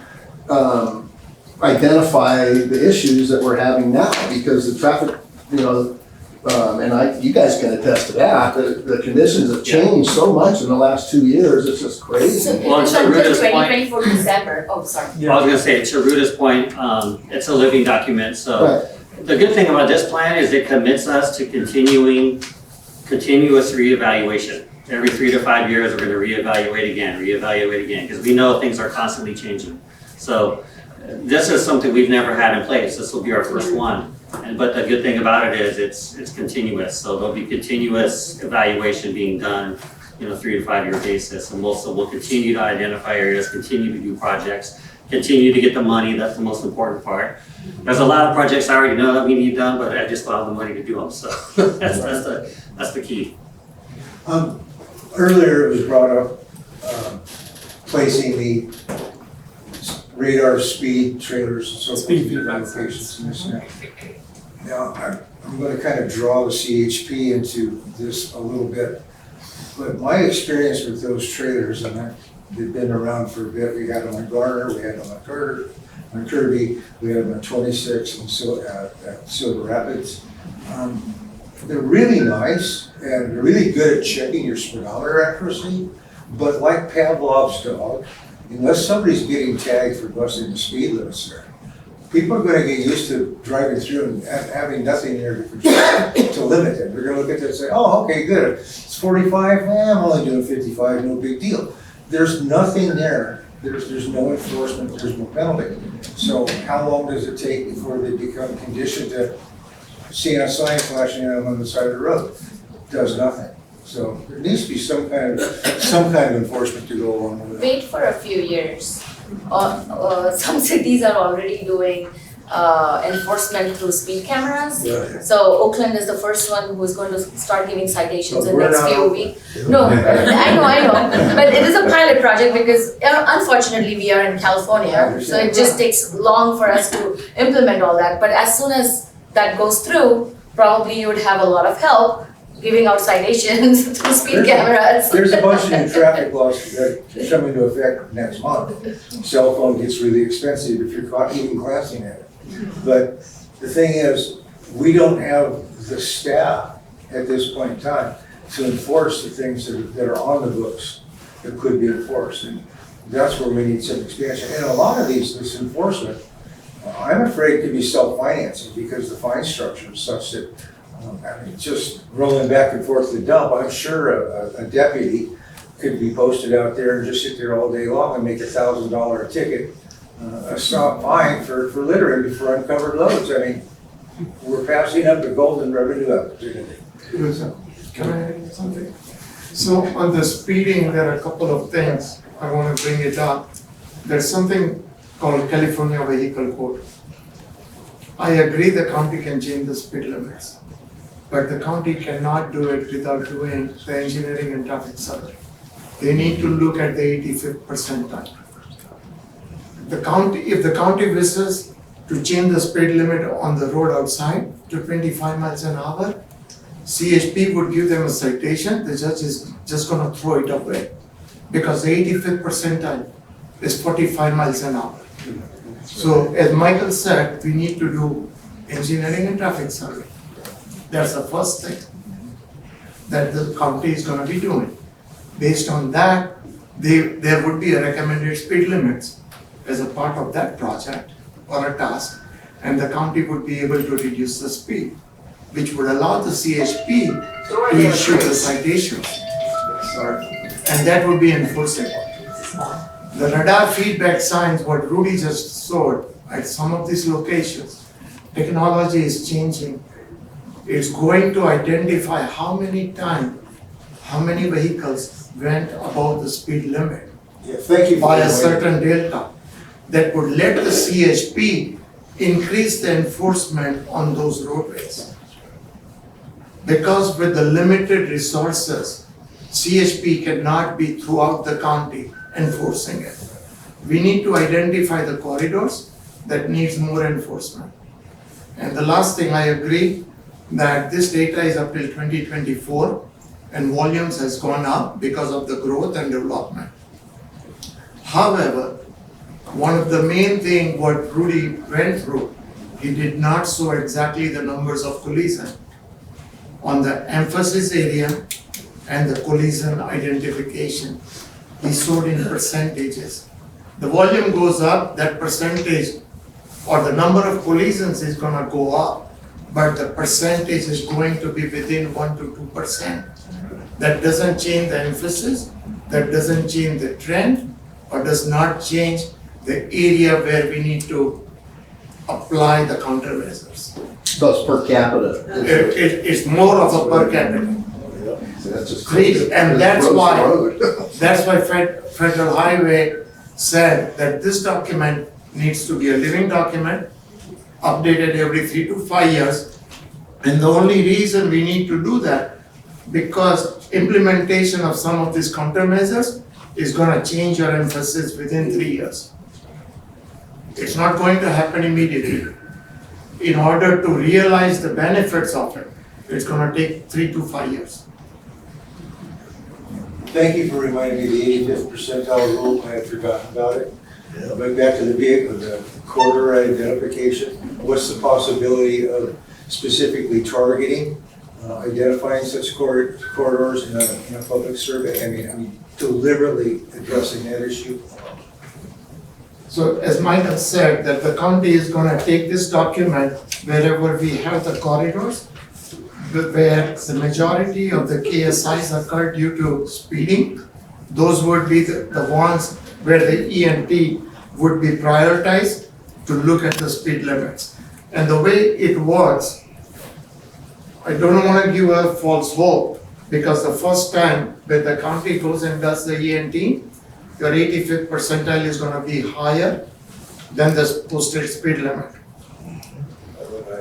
identify the issues that we're having now, because the traffic, you know, and you guys can attest to that, the conditions have changed so much in the last 2 years, it's just crazy. Well, It's to until Rita's point- 2024 December. Oh, sorry. I was gonna say, to Ruta's point, it's a living document, so. Right. The good thing about this plan is it commits us to continuous reevaluation. Every 3 to 5 years, we're gonna reevaluate again, because we know things are constantly changing. So this is something we've never had in place. This will be our first one. But the good thing about it is it's continuous. So there'll be continuous evaluation being done, 3 to 5 year basis. And we'll continue to identify areas, continue to do projects, continue to get the money. That's the most important part. There's a lot of projects I already know that we need done, but I just don't have the money to do them. So that's the key. Earlier it was brought up, placing the radar speed trailers and so forth. Speed in feedback locations and this and that. Now, I'm gonna kind of draw the CHP into this a little bit. But my experience with those trailers, and they've been around for a bit, we had them on Garner, we had them on Kirby, we had them on 26 and at Silver Rapids. They're really nice and they're really good at checking your speedometer accuracy, but like Pavlov's dog, unless somebody's getting tagged for busting the speed limits there, people are gonna get used to driving through and having nothing there to limit it. They're gonna look at that and say, oh, okay, good, it's 45, I'm only doing 55, no big deal. There's nothing there. There's no enforcement, there's no penalty. So how long does it take before they become conditioned to seeing a sign flashing at them on the side of the road? Does nothing. So there needs to be some kind of enforcement to go along with it. Wait for a few years. Some cities are already doing enforcement through speed cameras. Right. So Oakland is the first one who's going to start giving citations But in we're next not few Oakland. weeks. No, I know. But it is a pilot project because unfortunately we are in I California. So understand. it just takes long for us to implement all that. But as soon as that goes through, probably you would have a lot of help giving out citations through speed cameras. There's a bunch of new traffic laws that come into effect next month. Cell phone gets really expensive if you're caught even glancing at it. But the thing is, we don't have the staff at this point in time to enforce the things that are on the books. that could be enforced. And that's where we need some expansion. And a lot of this enforcement, I'm afraid could be self-financing because the fine structure is such that, I mean, just rolling back and forth to the dump, I'm sure a deputy could be posted out there and just sit there all day long and make $1,000 a ticket, a stop fine for littering for uncovered loads. I mean, we're passing up a golden revenue opportunity. Can I add something? So on the speeding, there are a couple of things I want to bring it up. There's something called California Vehicle Code. I agree the county can change the speed limits, but the county cannot do it without doing the engineering and traffic survey. They need to look at the 85th percentile. If the county wishes to change the speed limit on the road outside to 25 miles an hour, CHP would give them a citation, the judge is just gonna throw it away. Because the 85th percentile is 45 miles an hour. So as Michael said, we need to do engineering and traffic survey. That's the first thing that the county is gonna be doing. Based on that, there would be a recommended speed limits as a part of that project or a task, and the county would be able to reduce the speed, which would allow the CHP to issue the citations. And that would be enforceable. The radar feedback signs, what Rudy just showed at some of these locations, technology is changing. It's going to identify how many times, how many vehicles went above the speed limit. Yeah, thank you for by a that. certain delta. That would let the CHP increase the enforcement on those roadways. Because with the limited resources, CHP cannot be throughout the county enforcing it. We need to identify the corridors that needs more enforcement. And the last thing, I agree that this data is up till 2024 and volumes has gone up because of the growth and development. However, one of the main thing what Rudy went through, he did not show exactly the numbers of collision on the emphasis area and the collision identification. He showed in percentages. The volume goes up, that percentage or the number of collisions is gonna go up, but the percentage is going to be within 1 to 2%. That doesn't change the emphasis, that doesn't change the trend, or does not change the area where we need to apply the countermeasures. So it's per capita. It's more of a per capita. So that's just And that's gross why, road. that's why Federal Highway said that this document needs to be a living document, updated every 3 to 5 years. And the only reason we need to do that, because implementation of some of these countermeasures is gonna change your emphasis within 3 years. It's not going to happen immediately. In order to realize the benefits of it, it's gonna take 3 to 5 years. Thank you for reminding me of the 85th percentile rule, I had forgotten about it. But back to the vehicle, the corridor identification, what's the possibility of specifically targeting, identifying such corridors in a public survey? I mean, deliberately addressing that issue? So as Michael said, that the county is gonna take this document wherever we have the corridors, where the majority of the KSIs occur due to speeding. Those would be the ones where the ENT would be prioritized to look at the speed limits. And the way it works, I don't want to give a false hope, because the first time when the county goes and does the ENT, your 85th percentile is going to be higher than the posted speed limit.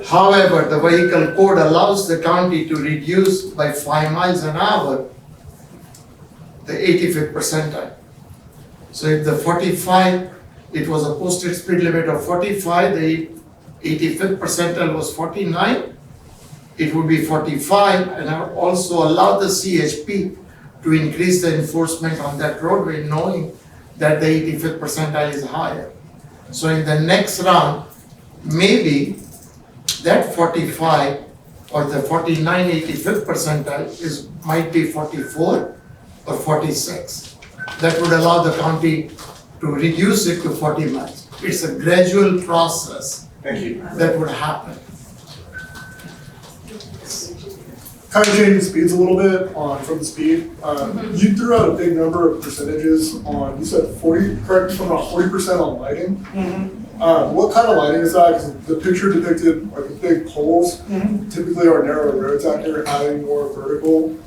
However, the vehicle code allows the county to reduce by 5 miles an hour the 85th percentile. So if the 45, it was a posted speed limit of 45, the 85th percentile was 49, it would be 45, and I also allow the CHP to increase the enforcement on that roadway, knowing that the 85th percentile is higher. So in the next round, maybe that 45 or the 49 85th percentile might be 44 or 46. that would allow the county to reduce it to 40 miles. It's a gradual process Thank you. that would happen. Kind of changing the speeds a little bit from the speed. You threw out a big number of percentages on, you said 40, correct me if I'm wrong, 40% on lighting. What kind of lighting is that? Because the picture depicted like the big poles, typically are narrow roads out here, adding more vertical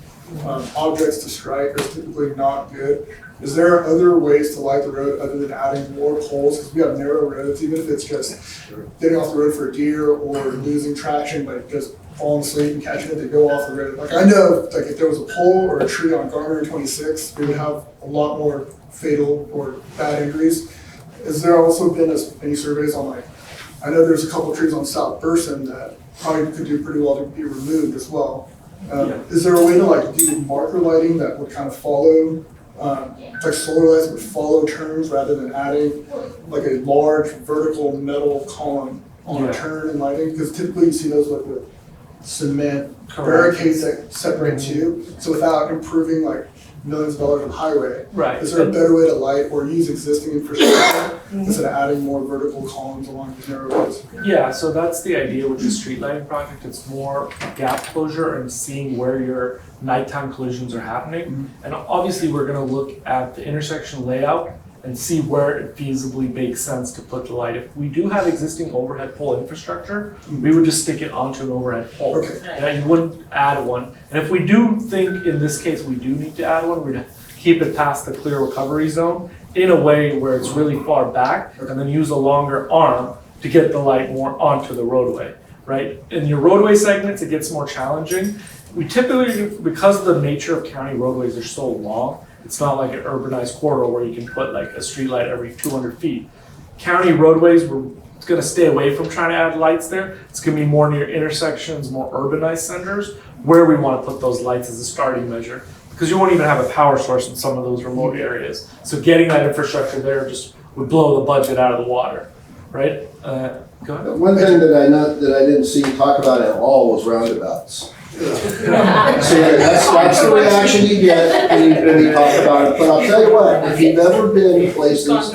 objects to strike is typically not good. Is there other ways to light the road other than adding more poles? Because we have narrow roads, even if it's just getting off the road for a deer or losing traction, like just falling asleep and catching it to go off the road. Like I know, like if there was a pole or a tree on Garner and 26, we would have a lot more fatal or bad injuries. Has there also been any surveys on like, I know there's a couple of trees on South Burson that probably could do pretty well to be removed as well. Is there a way to like do marker lighting that would kind of follow, like solar lights would follow turns rather than adding like a large vertical metal column on a turn and lighting? Because typically you see those with the cement barricades that separate two. So without improving like millions of dollars of highway, is there a better way to light or use existing infrastructure instead of adding more vertical columns along these narrow roads? Yeah, so that's the idea with the street lighting project. It's more gap closure and seeing where your nighttime collisions are happening. And obviously we're gonna look at the intersection layout and see where it feasibly makes sense to put the light. If we do have existing overhead pole infrastructure, we would just stick it onto an overhead pole. And you wouldn't add one. And if we do think, in this case, we do need to add one, we'd keep it past the clear recovery zone in a way where it's really far back, and then use a longer arm to get the light more onto the roadway, right? In your roadway segments, it gets more challenging. We typically, because of the nature of county roadways, they're so long, it's not like an urbanized corridor where you can put like a street light every 200 feet. County roadways, we're gonna stay away from trying to add lights there. It's gonna be more near intersections, more urbanized centers, where we wanna put those lights as a starting measure. Because you won't even have a power source in some of those remote areas. So getting that infrastructure there just would blow the budget out of the water, right? Go ahead. One thing that I know that I didn't see you talk about at all was roundabouts. So that's the reaction you get when you talk about it. But I'll tell you what, if you've ever been in places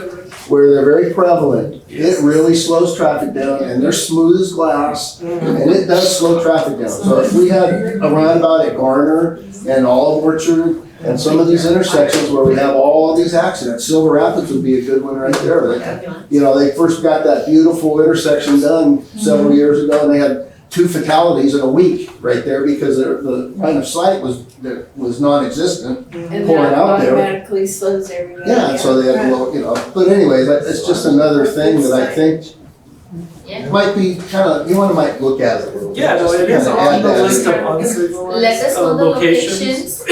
where they're very prevalent, it really slows traffic down, and they're smooth as glass, and it does slow traffic down. So if we had a roundabout at Garner and all of Orchard and some of these intersections where we have all of these accidents, Silver Rapids would be a good one right there. You know, they first got that beautiful intersection done several years ago, and they had 2 fatalities in a week right there because the line of sight was non-existent And pulling that out there. automatically slows everybody. Yeah, and so they had, well, you know, but anyway, it's just another thing that I think might be kind of, you might look at it a little bit. Yeah, no, it is on the list of unsignalized Let us know the locations. locations.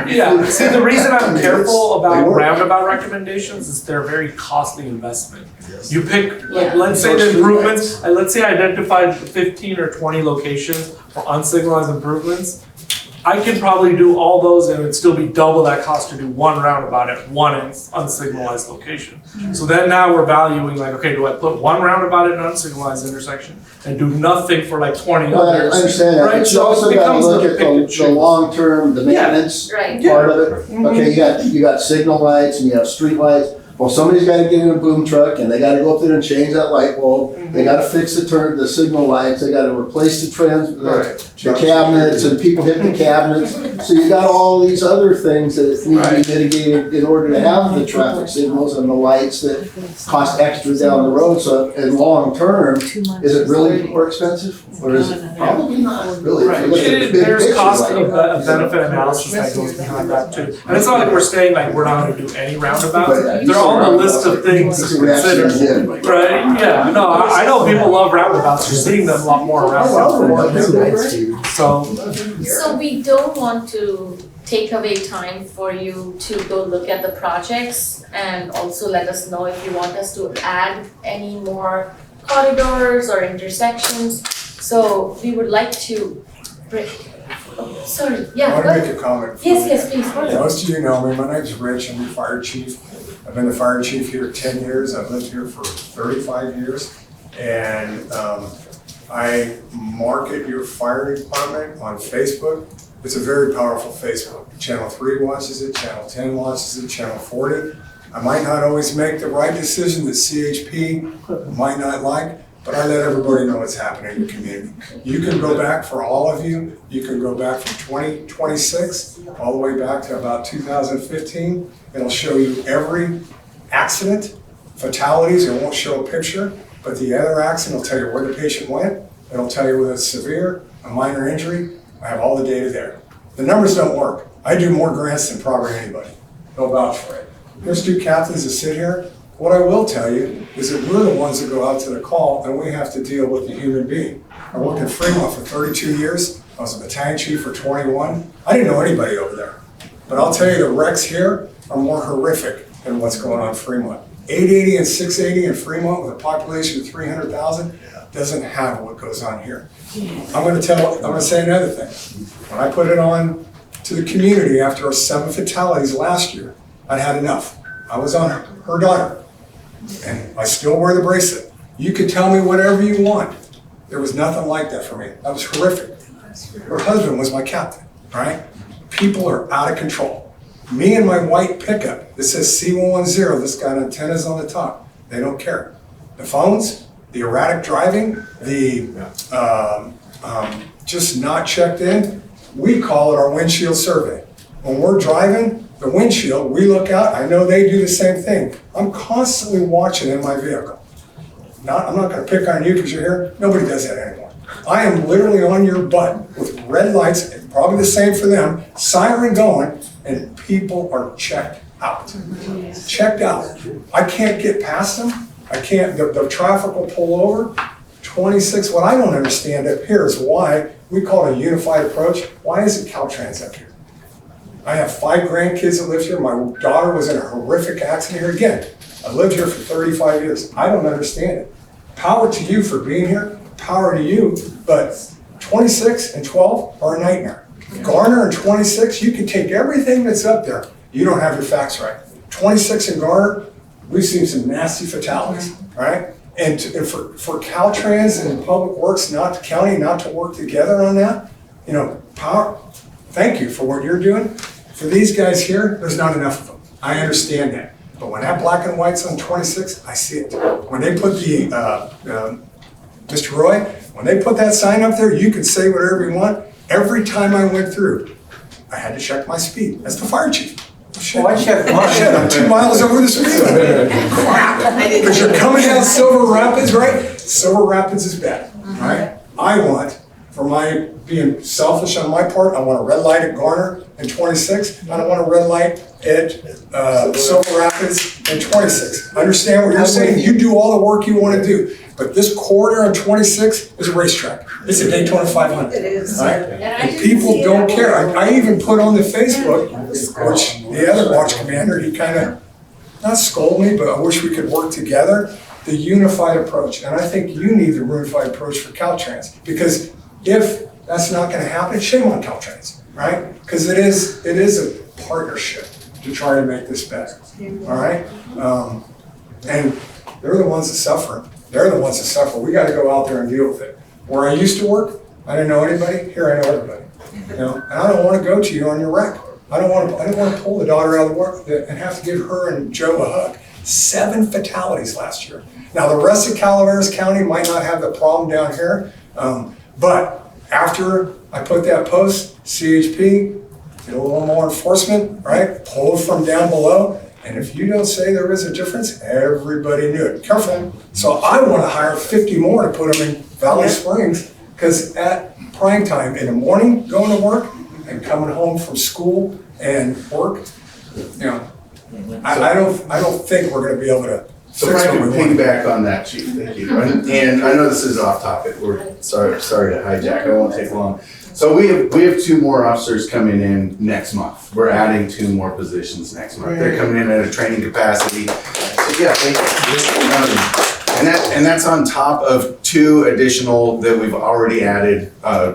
Yeah, see, the reason I'm careful about roundabout recommendations is they're a very costly investment. You pick, like, let's say the improvements, let's say I identified 15 or 20 locations for unsignalized improvements. I can probably do all those and it'd still be double that cost to do one roundabout at one unsignalized location. So then now we're valuing like, okay, do I put one roundabout at an unsignalized intersection and do nothing for like 20 Well, others? I understand that, Right? but you So it also gotta becomes look the at pick and the choose. long-term, the maintenance Right. part of it. Okay, you got signal lights and you have street lights. Well, somebody's gotta get in a boom truck and they gotta go up there and change that light bulb. They gotta fix the signal lights, they gotta replace the cabinets, and people hit the cabinets. So you got all these other things that need to be mitigated in order to have the traffic signals and the lights that cost extra down the road. So in long term, is it really more expensive? Or is it probably not really? If you look at the big There's picture, cost like- of benefit analysis that goes behind that too. And it's not like we're saying like we're not gonna do any roundabouts. They're on the list of things to consider. Right, yeah, no, I know people love roundabouts. You're seeing them a lot more around. So we don't want to take away time for you to go look at the projects and also let us know if you want us to add any more corridors or intersections. So we would like to sorry, yeah. I want to make a comment. Yes, please. Most of you know me, my name's Rich, I'm the fire chief. I've been the fire chief here 10 years, I've lived here for 35 years. And I market your fire department on Facebook. It's a very powerful Facebook. Channel 3 watches it, Channel 10 watches it, Channel 40. I might not always make the right decision that CHP might not like, but I let everybody know what's happening in the community. You can go back, for all of you, you can go back from 2026 all the way back to about 2015. It'll show you every accident, fatalities. It won't show a picture, but the other accident will tell you where the patient went. It'll tell you whether it's severe, a minor injury. I have all the data there. The numbers don't work. I do more grants than probably anybody. They'll vouch for it. There's two captains that sit here. What I will tell you is that we're the ones that go out to the call and we have to deal with the human being. I worked in Fremont for 32 years. I was a battalion chief for 21. I didn't know anybody over there. But I'll tell you, the wrecks here are more horrific than what's going on in Fremont. 880 and 680 in Fremont with a population of 300,000 doesn't have what goes on here. I'm going to say another thing. When I put it on to the community after our 7 fatalities last year, I'd had enough. I was on her daughter, and I still wear the bracelet. You could tell me whatever you want. There was nothing like that for me. That was horrific. Her husband was my captain, right? People are out of control. Me and my white pickup that says C110, this got antennas on the top. They don't care. The phones, the erratic driving, the just not checked in, we call it our windshield survey. When we're driving, the windshield, we look out, I know they do the same thing. I'm constantly watching in my vehicle. I'm not gonna pick on you because you're here, nobody does that anymore. I am literally on your butt with red lights, probably the same for them, siren going, and people are checked out. Checked out. I can't get past them. I can't, the traffic will pull over. 26, what I don't understand up here is why we call it a unified approach. Why isn't Caltrans up here? I have 5 grandkids that live here. My daughter was in a horrific accident here. Again, I've lived here for 35 years. I don't understand it. Power to you for being here, power to you, but 26 and 12 are a nightmare. Garner and 26, you can take everything that's up there. You don't have your facts right. 26 and Garner, we've seen some nasty fatalities, right? And for Caltrans and Public Works, not the county, not to work together on that, you know, power, thank you for what you're doing. For these guys here, there's not enough of them. I understand that. But when that black and white's on 26, I see it. When they put the, Mr. Roy, when they put that sign up there, you can say whatever you want. Every time I went through, I had to check my speed. That's the fire chief. Shit. Oh, I checked mine. Shit, I'm 2 miles over the speed limit. Crap. Because you're coming down Silver Rapids, right? Silver Rapids is bad, right? I want, for my being selfish on my part, I want a red light at Garner and 26. I don't want a red light at Silver Rapids and 26. Understand what you're saying? You do all the work you want to do. But this corridor on 26 is a racetrack. It's a Daytona 500. It is. Right? And people don't care. I even put on the Facebook, which the other watch commander, he kind of, not scold me, but I wish we could work together, the unified approach. And I think you need the unified approach for Caltrans. Because if that's not going to happen, shame on Caltrans, right? Because it is a partnership to try to make this better, all right? And they're the ones that suffer. They're the ones that suffer. We got to go out there and deal with it. Where I used to work, I didn't know anybody. Here I know everybody. You know, and I don't want to go to you on your wreck. I don't want to pull the daughter out of the work and have to give her and Joe a hug. 7 fatalities last year. Now the rest of Calaveras County might not have the problem down here, but after I put that post, CHP did a little more enforcement, right? Pulled from down below. And if you don't say there is a difference, everybody knew it. Careful. So I want to hire 50 more to put them in Valley Springs, because at prime time in the morning, going to work and coming home from school and work, you know, I don't think we're going to be able to. So if I can piggyback on that, Chief, thank you. And I know this is off topic. We're sorry to hijack. I won't take long. So we have 2 more officers coming in next month. We're adding 2 more positions next month. They're coming in at a training capacity. So yeah, thank you. And that's on top of 2 additional that we've already added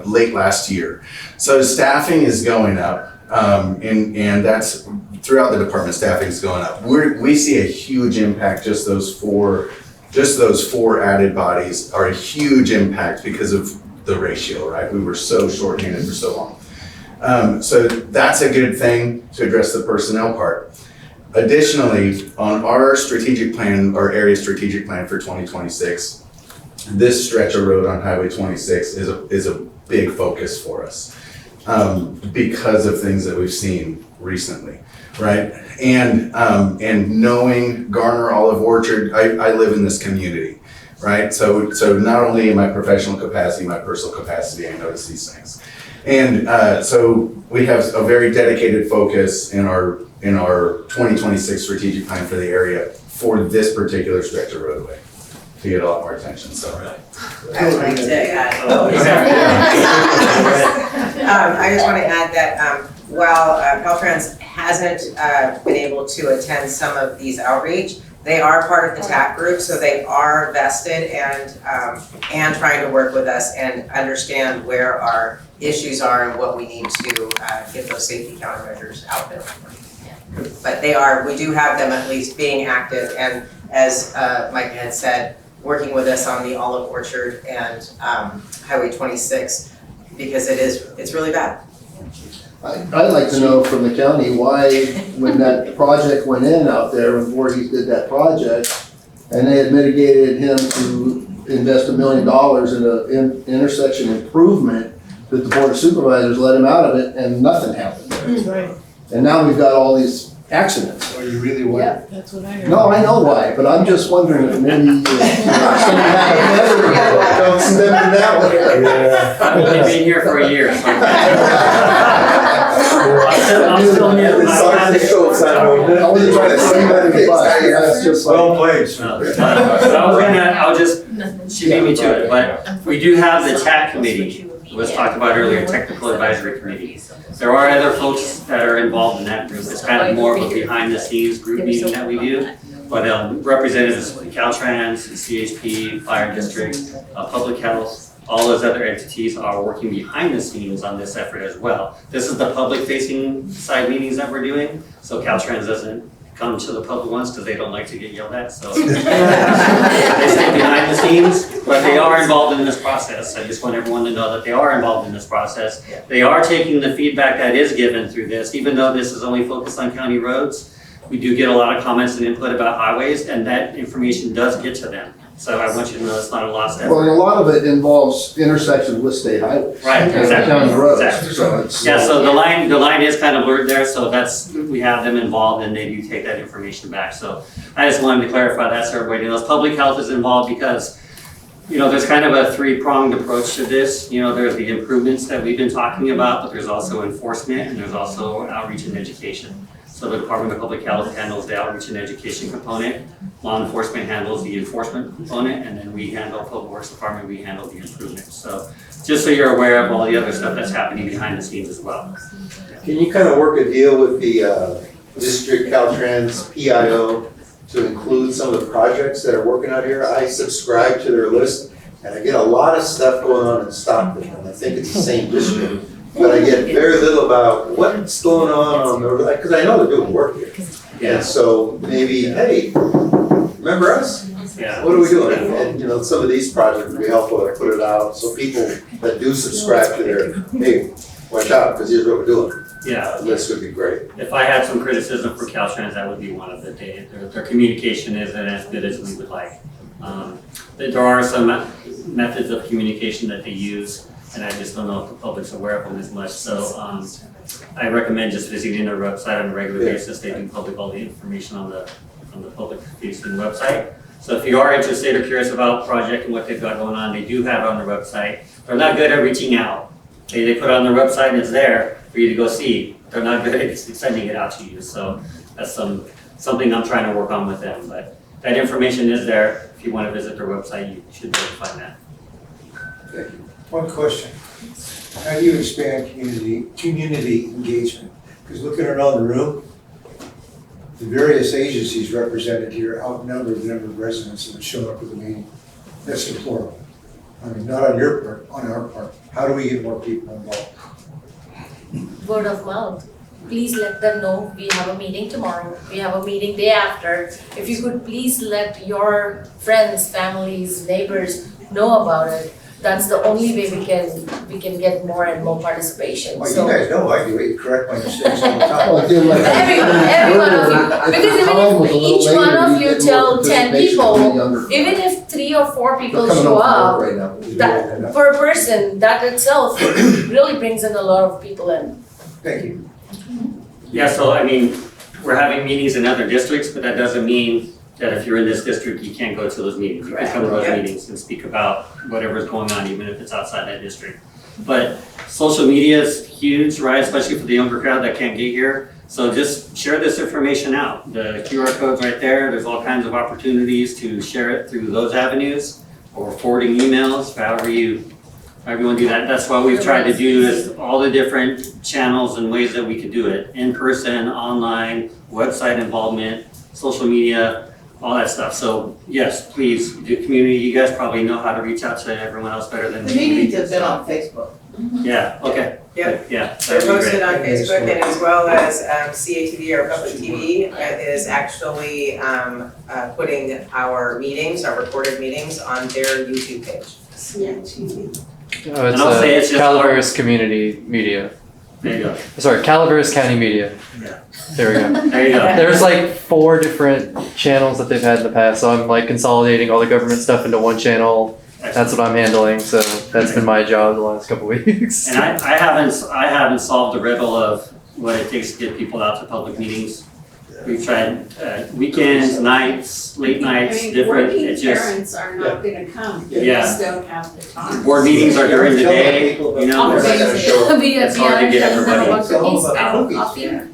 late last year. So staffing is going up, and that's throughout the department. Staffing is going up. We see a huge impact just those 4 just those 4 added bodies are a huge impact because of the ratio, right? We were so shorthanded for so long. So that's a good thing to address the personnel part. Additionally, on our strategic plan, our area strategic plan for 2026, this stretch of road on Highway 26 is a big focus for us because of things that we've seen recently, right? And knowing Garner Olive Orchard, I live in this community, right? So not only in my professional capacity, my personal capacity, I notice these things. And so we have a very dedicated focus in our 2026 strategic plan for the area for this particular stretch of roadway to get a lot more attention, so. I would like to add. I just want to add that while Caltrans hasn't been able to attend some of these outreach, they are part of the TAC group, so they are vested and trying to work with us and understand where our issues are and what we need to get those safety countermeasures out there. But we do have them at least being active, and as Mike had said, working with us on the Olive Orchard and Highway 26, because it's really bad. I'd like to know from the county why, when that project went in out there, when Voorhees did that project, and they had mitigated him to invest $1 million in an intersection improvement, that the Board of Supervisors let him out of it and nothing happened there. That's right. And now we've got all these accidents. Are you really worried? Yeah, that's what I heard. No, I know why, but I'm just wondering if maybe don't step in that way. I've only been here for a year, so. I'm still new. I wasn't trying to say that in the bus, that's just like. Well played, I'll just, she beat me to it, but we do have the TAC committee, it was talked about earlier, Technical Advisory Committee. There are other folks that are involved in that group. It's kind of more of a behind the scenes group meeting that we do. But representatives of Caltrans, CHP, Fire District, Public Health, all those other entities are working behind the scenes on this effort as well. This is the public facing side meetings that we're doing, so Caltrans doesn't come to the public ones because they don't like to get yelled at, so. They stay behind the scenes, but they are involved in this process. I just want everyone to know that they are involved in this process. They are taking the feedback that is given through this, even though this is only focused on county roads. We do get a lot of comments and input about highways, and that information does get to them. So I want you to know it's not a lost effort. Well, and a lot of it involves intersections with state highways. Right, and exactly. county roads. Exactly. So it's, Yeah, so the line is kind of blurred there, so we have them involved and they do take that information back. So I just wanted to clarify that so everybody knows. Public health is involved because, there's kind of a 3-pronged approach to this. There's the improvements that we've been talking about, but there's also enforcement and there's also outreach and education. So the Department of Public Health handles the outreach and education component, law enforcement handles the enforcement component, and then we handle, Public Works Department, we handle the improvement. So just so you're aware of all the other stuff that's happening behind the scenes as well. Can you kind of work a deal with the District Caltrans PIO to include some of the projects that are working out here? I subscribe to their list, and I get a lot of stuff going on in Stockton, and I think it's the same district. But I get very little about what's going on the, because I know they're doing work here. Yeah. And so maybe, hey, remember us? Yeah. What are we doing? And some of these projects would be helpful to put it out so people that do subscribe to their, hey, watch out, because here's what we're doing. Yeah. This would be great. If I had some criticism for Caltrans, that would be one of the their communication isn't as good as we would like. There are some methods of communication that they use, and I just don't know if the public's aware of them as much. So I recommend just visiting their website on a regular basis. They do public all the information on the public facing website. So if you are interested or curious about the project and what they've got going on, they do have it on their website. They're not good at reaching out. They put it on their website and it's there for you to go see. They're not good at sending it out to you. So that's something I'm trying to work on with them. But that information is there. If you want to visit their website, you should be able to find that. Thank you. One question. How do you expand community engagement? Because looking around the room, the various agencies represented here outnumber the number of residents that have shown up at the meeting. That's deplorable. I mean, not on your part, on our part. How do we get more people involved? Word of mouth. please let them know we have a meeting tomorrow, we have a meeting day after. If you could please let your friends, families, neighbors know about it. That's the only way we can get more and more participation. Well, So you guys know I do it, correct my mistakes all the time. Well, I feel like- every one of you, If the because even time was if a little each one later, of you'd you get more tell 10 participation from the people, younger even if 3 or 4 people They're coming show home from up, work right now. that per person, that itself really brings in a lot of people in. Thank you. Yeah, so I mean, we're having meetings in other districts, but that doesn't mean that if you're in this district, you can't go to those meetings. You can come to those Yeah. meetings and speak about whatever's going on, even if it's outside that district. But social media is huge, right, especially for the younger crowd that can't get here. So just share this information out. The QR code's right there. There's all kinds of opportunities to share it through those avenues or forwarding emails, however you want to do that. That's what we've tried to do is all the different channels and ways that we could do it. In person, online, website involvement, social media, all that stuff. So yes, please, the community, you guys probably know how to reach out to everyone else better than The me. meetings have been on Facebook. Yeah, okay. Yep. Yeah, They're that'd be posted great. on Facebook and as well as CATV, our public TV, is actually putting our meetings, our recorded meetings on their YouTube page. Oh, And I'll say it's it's just Calaveras Community Media. There you go. Sorry, Calaveras County Media. Yeah. There we go. There you go. There's like 4 different channels that they've had in the past, so I'm like consolidating all the government stuff into one channel. That's what I'm handling, so that's been my job the last couple weeks. And I haven't solved the riddle of what it takes to get people out to public meetings. We've tried weekends, nights, late nights, I mean, different, working it just, parents are not gonna come, they Yeah. just don't have the time. board meetings are during the day, you know, it's hard to get everybody.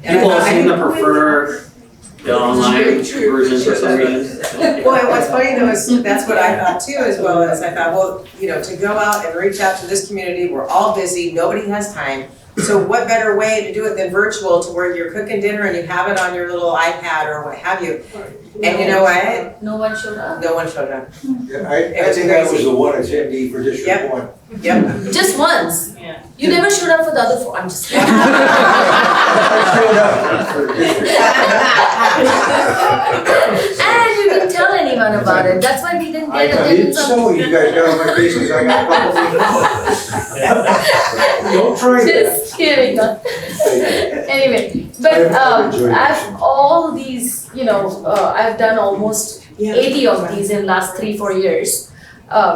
People seem to prefer the online versions for some reason. Well, and what's funny though is, that's what I thought too, as well as I thought, well, you know, to go out and reach out to this community, we're all busy, nobody has time. So what better way to do it than virtual, to where you're cooking dinner and you have it on your little iPad or what have you. And you know what? No one showed up. No one showed up. Yeah, I think I was the one attendee for District Yep. 1. Yep. Just once. Yeah. You never showed up for the other 4. I'm just kidding. And you didn't tell anyone about it. That's why we didn't I get didn't attendance know on. you guys got on my case because I got a couple things. Don't try that. Just kidding. Anyway, but I've enjoyed I've all these, I've done almost 80 of these in last 3-4 years.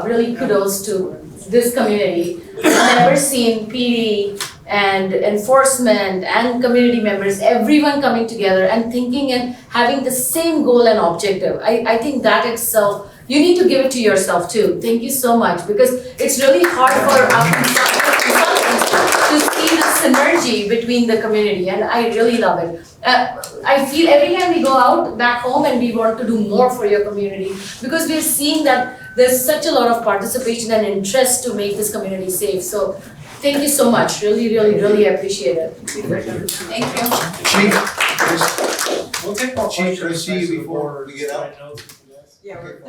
Really kudos to this community. I've never seen PD and enforcement and community members, everyone coming together and thinking and having the same goal and objective. I think that itself, you need to give it to yourself too. Thank you so much, because it's really hard for consultants to see the synergy between the community, and I really love it. I feel every time we go out back home and we want to do more for your community, because we're seeing that there's such a lot of participation and interest to make this community safe. So thank you so much. Really, really, really appreciate it. Thank you. Chief, can I see you before we get out? Yeah, we're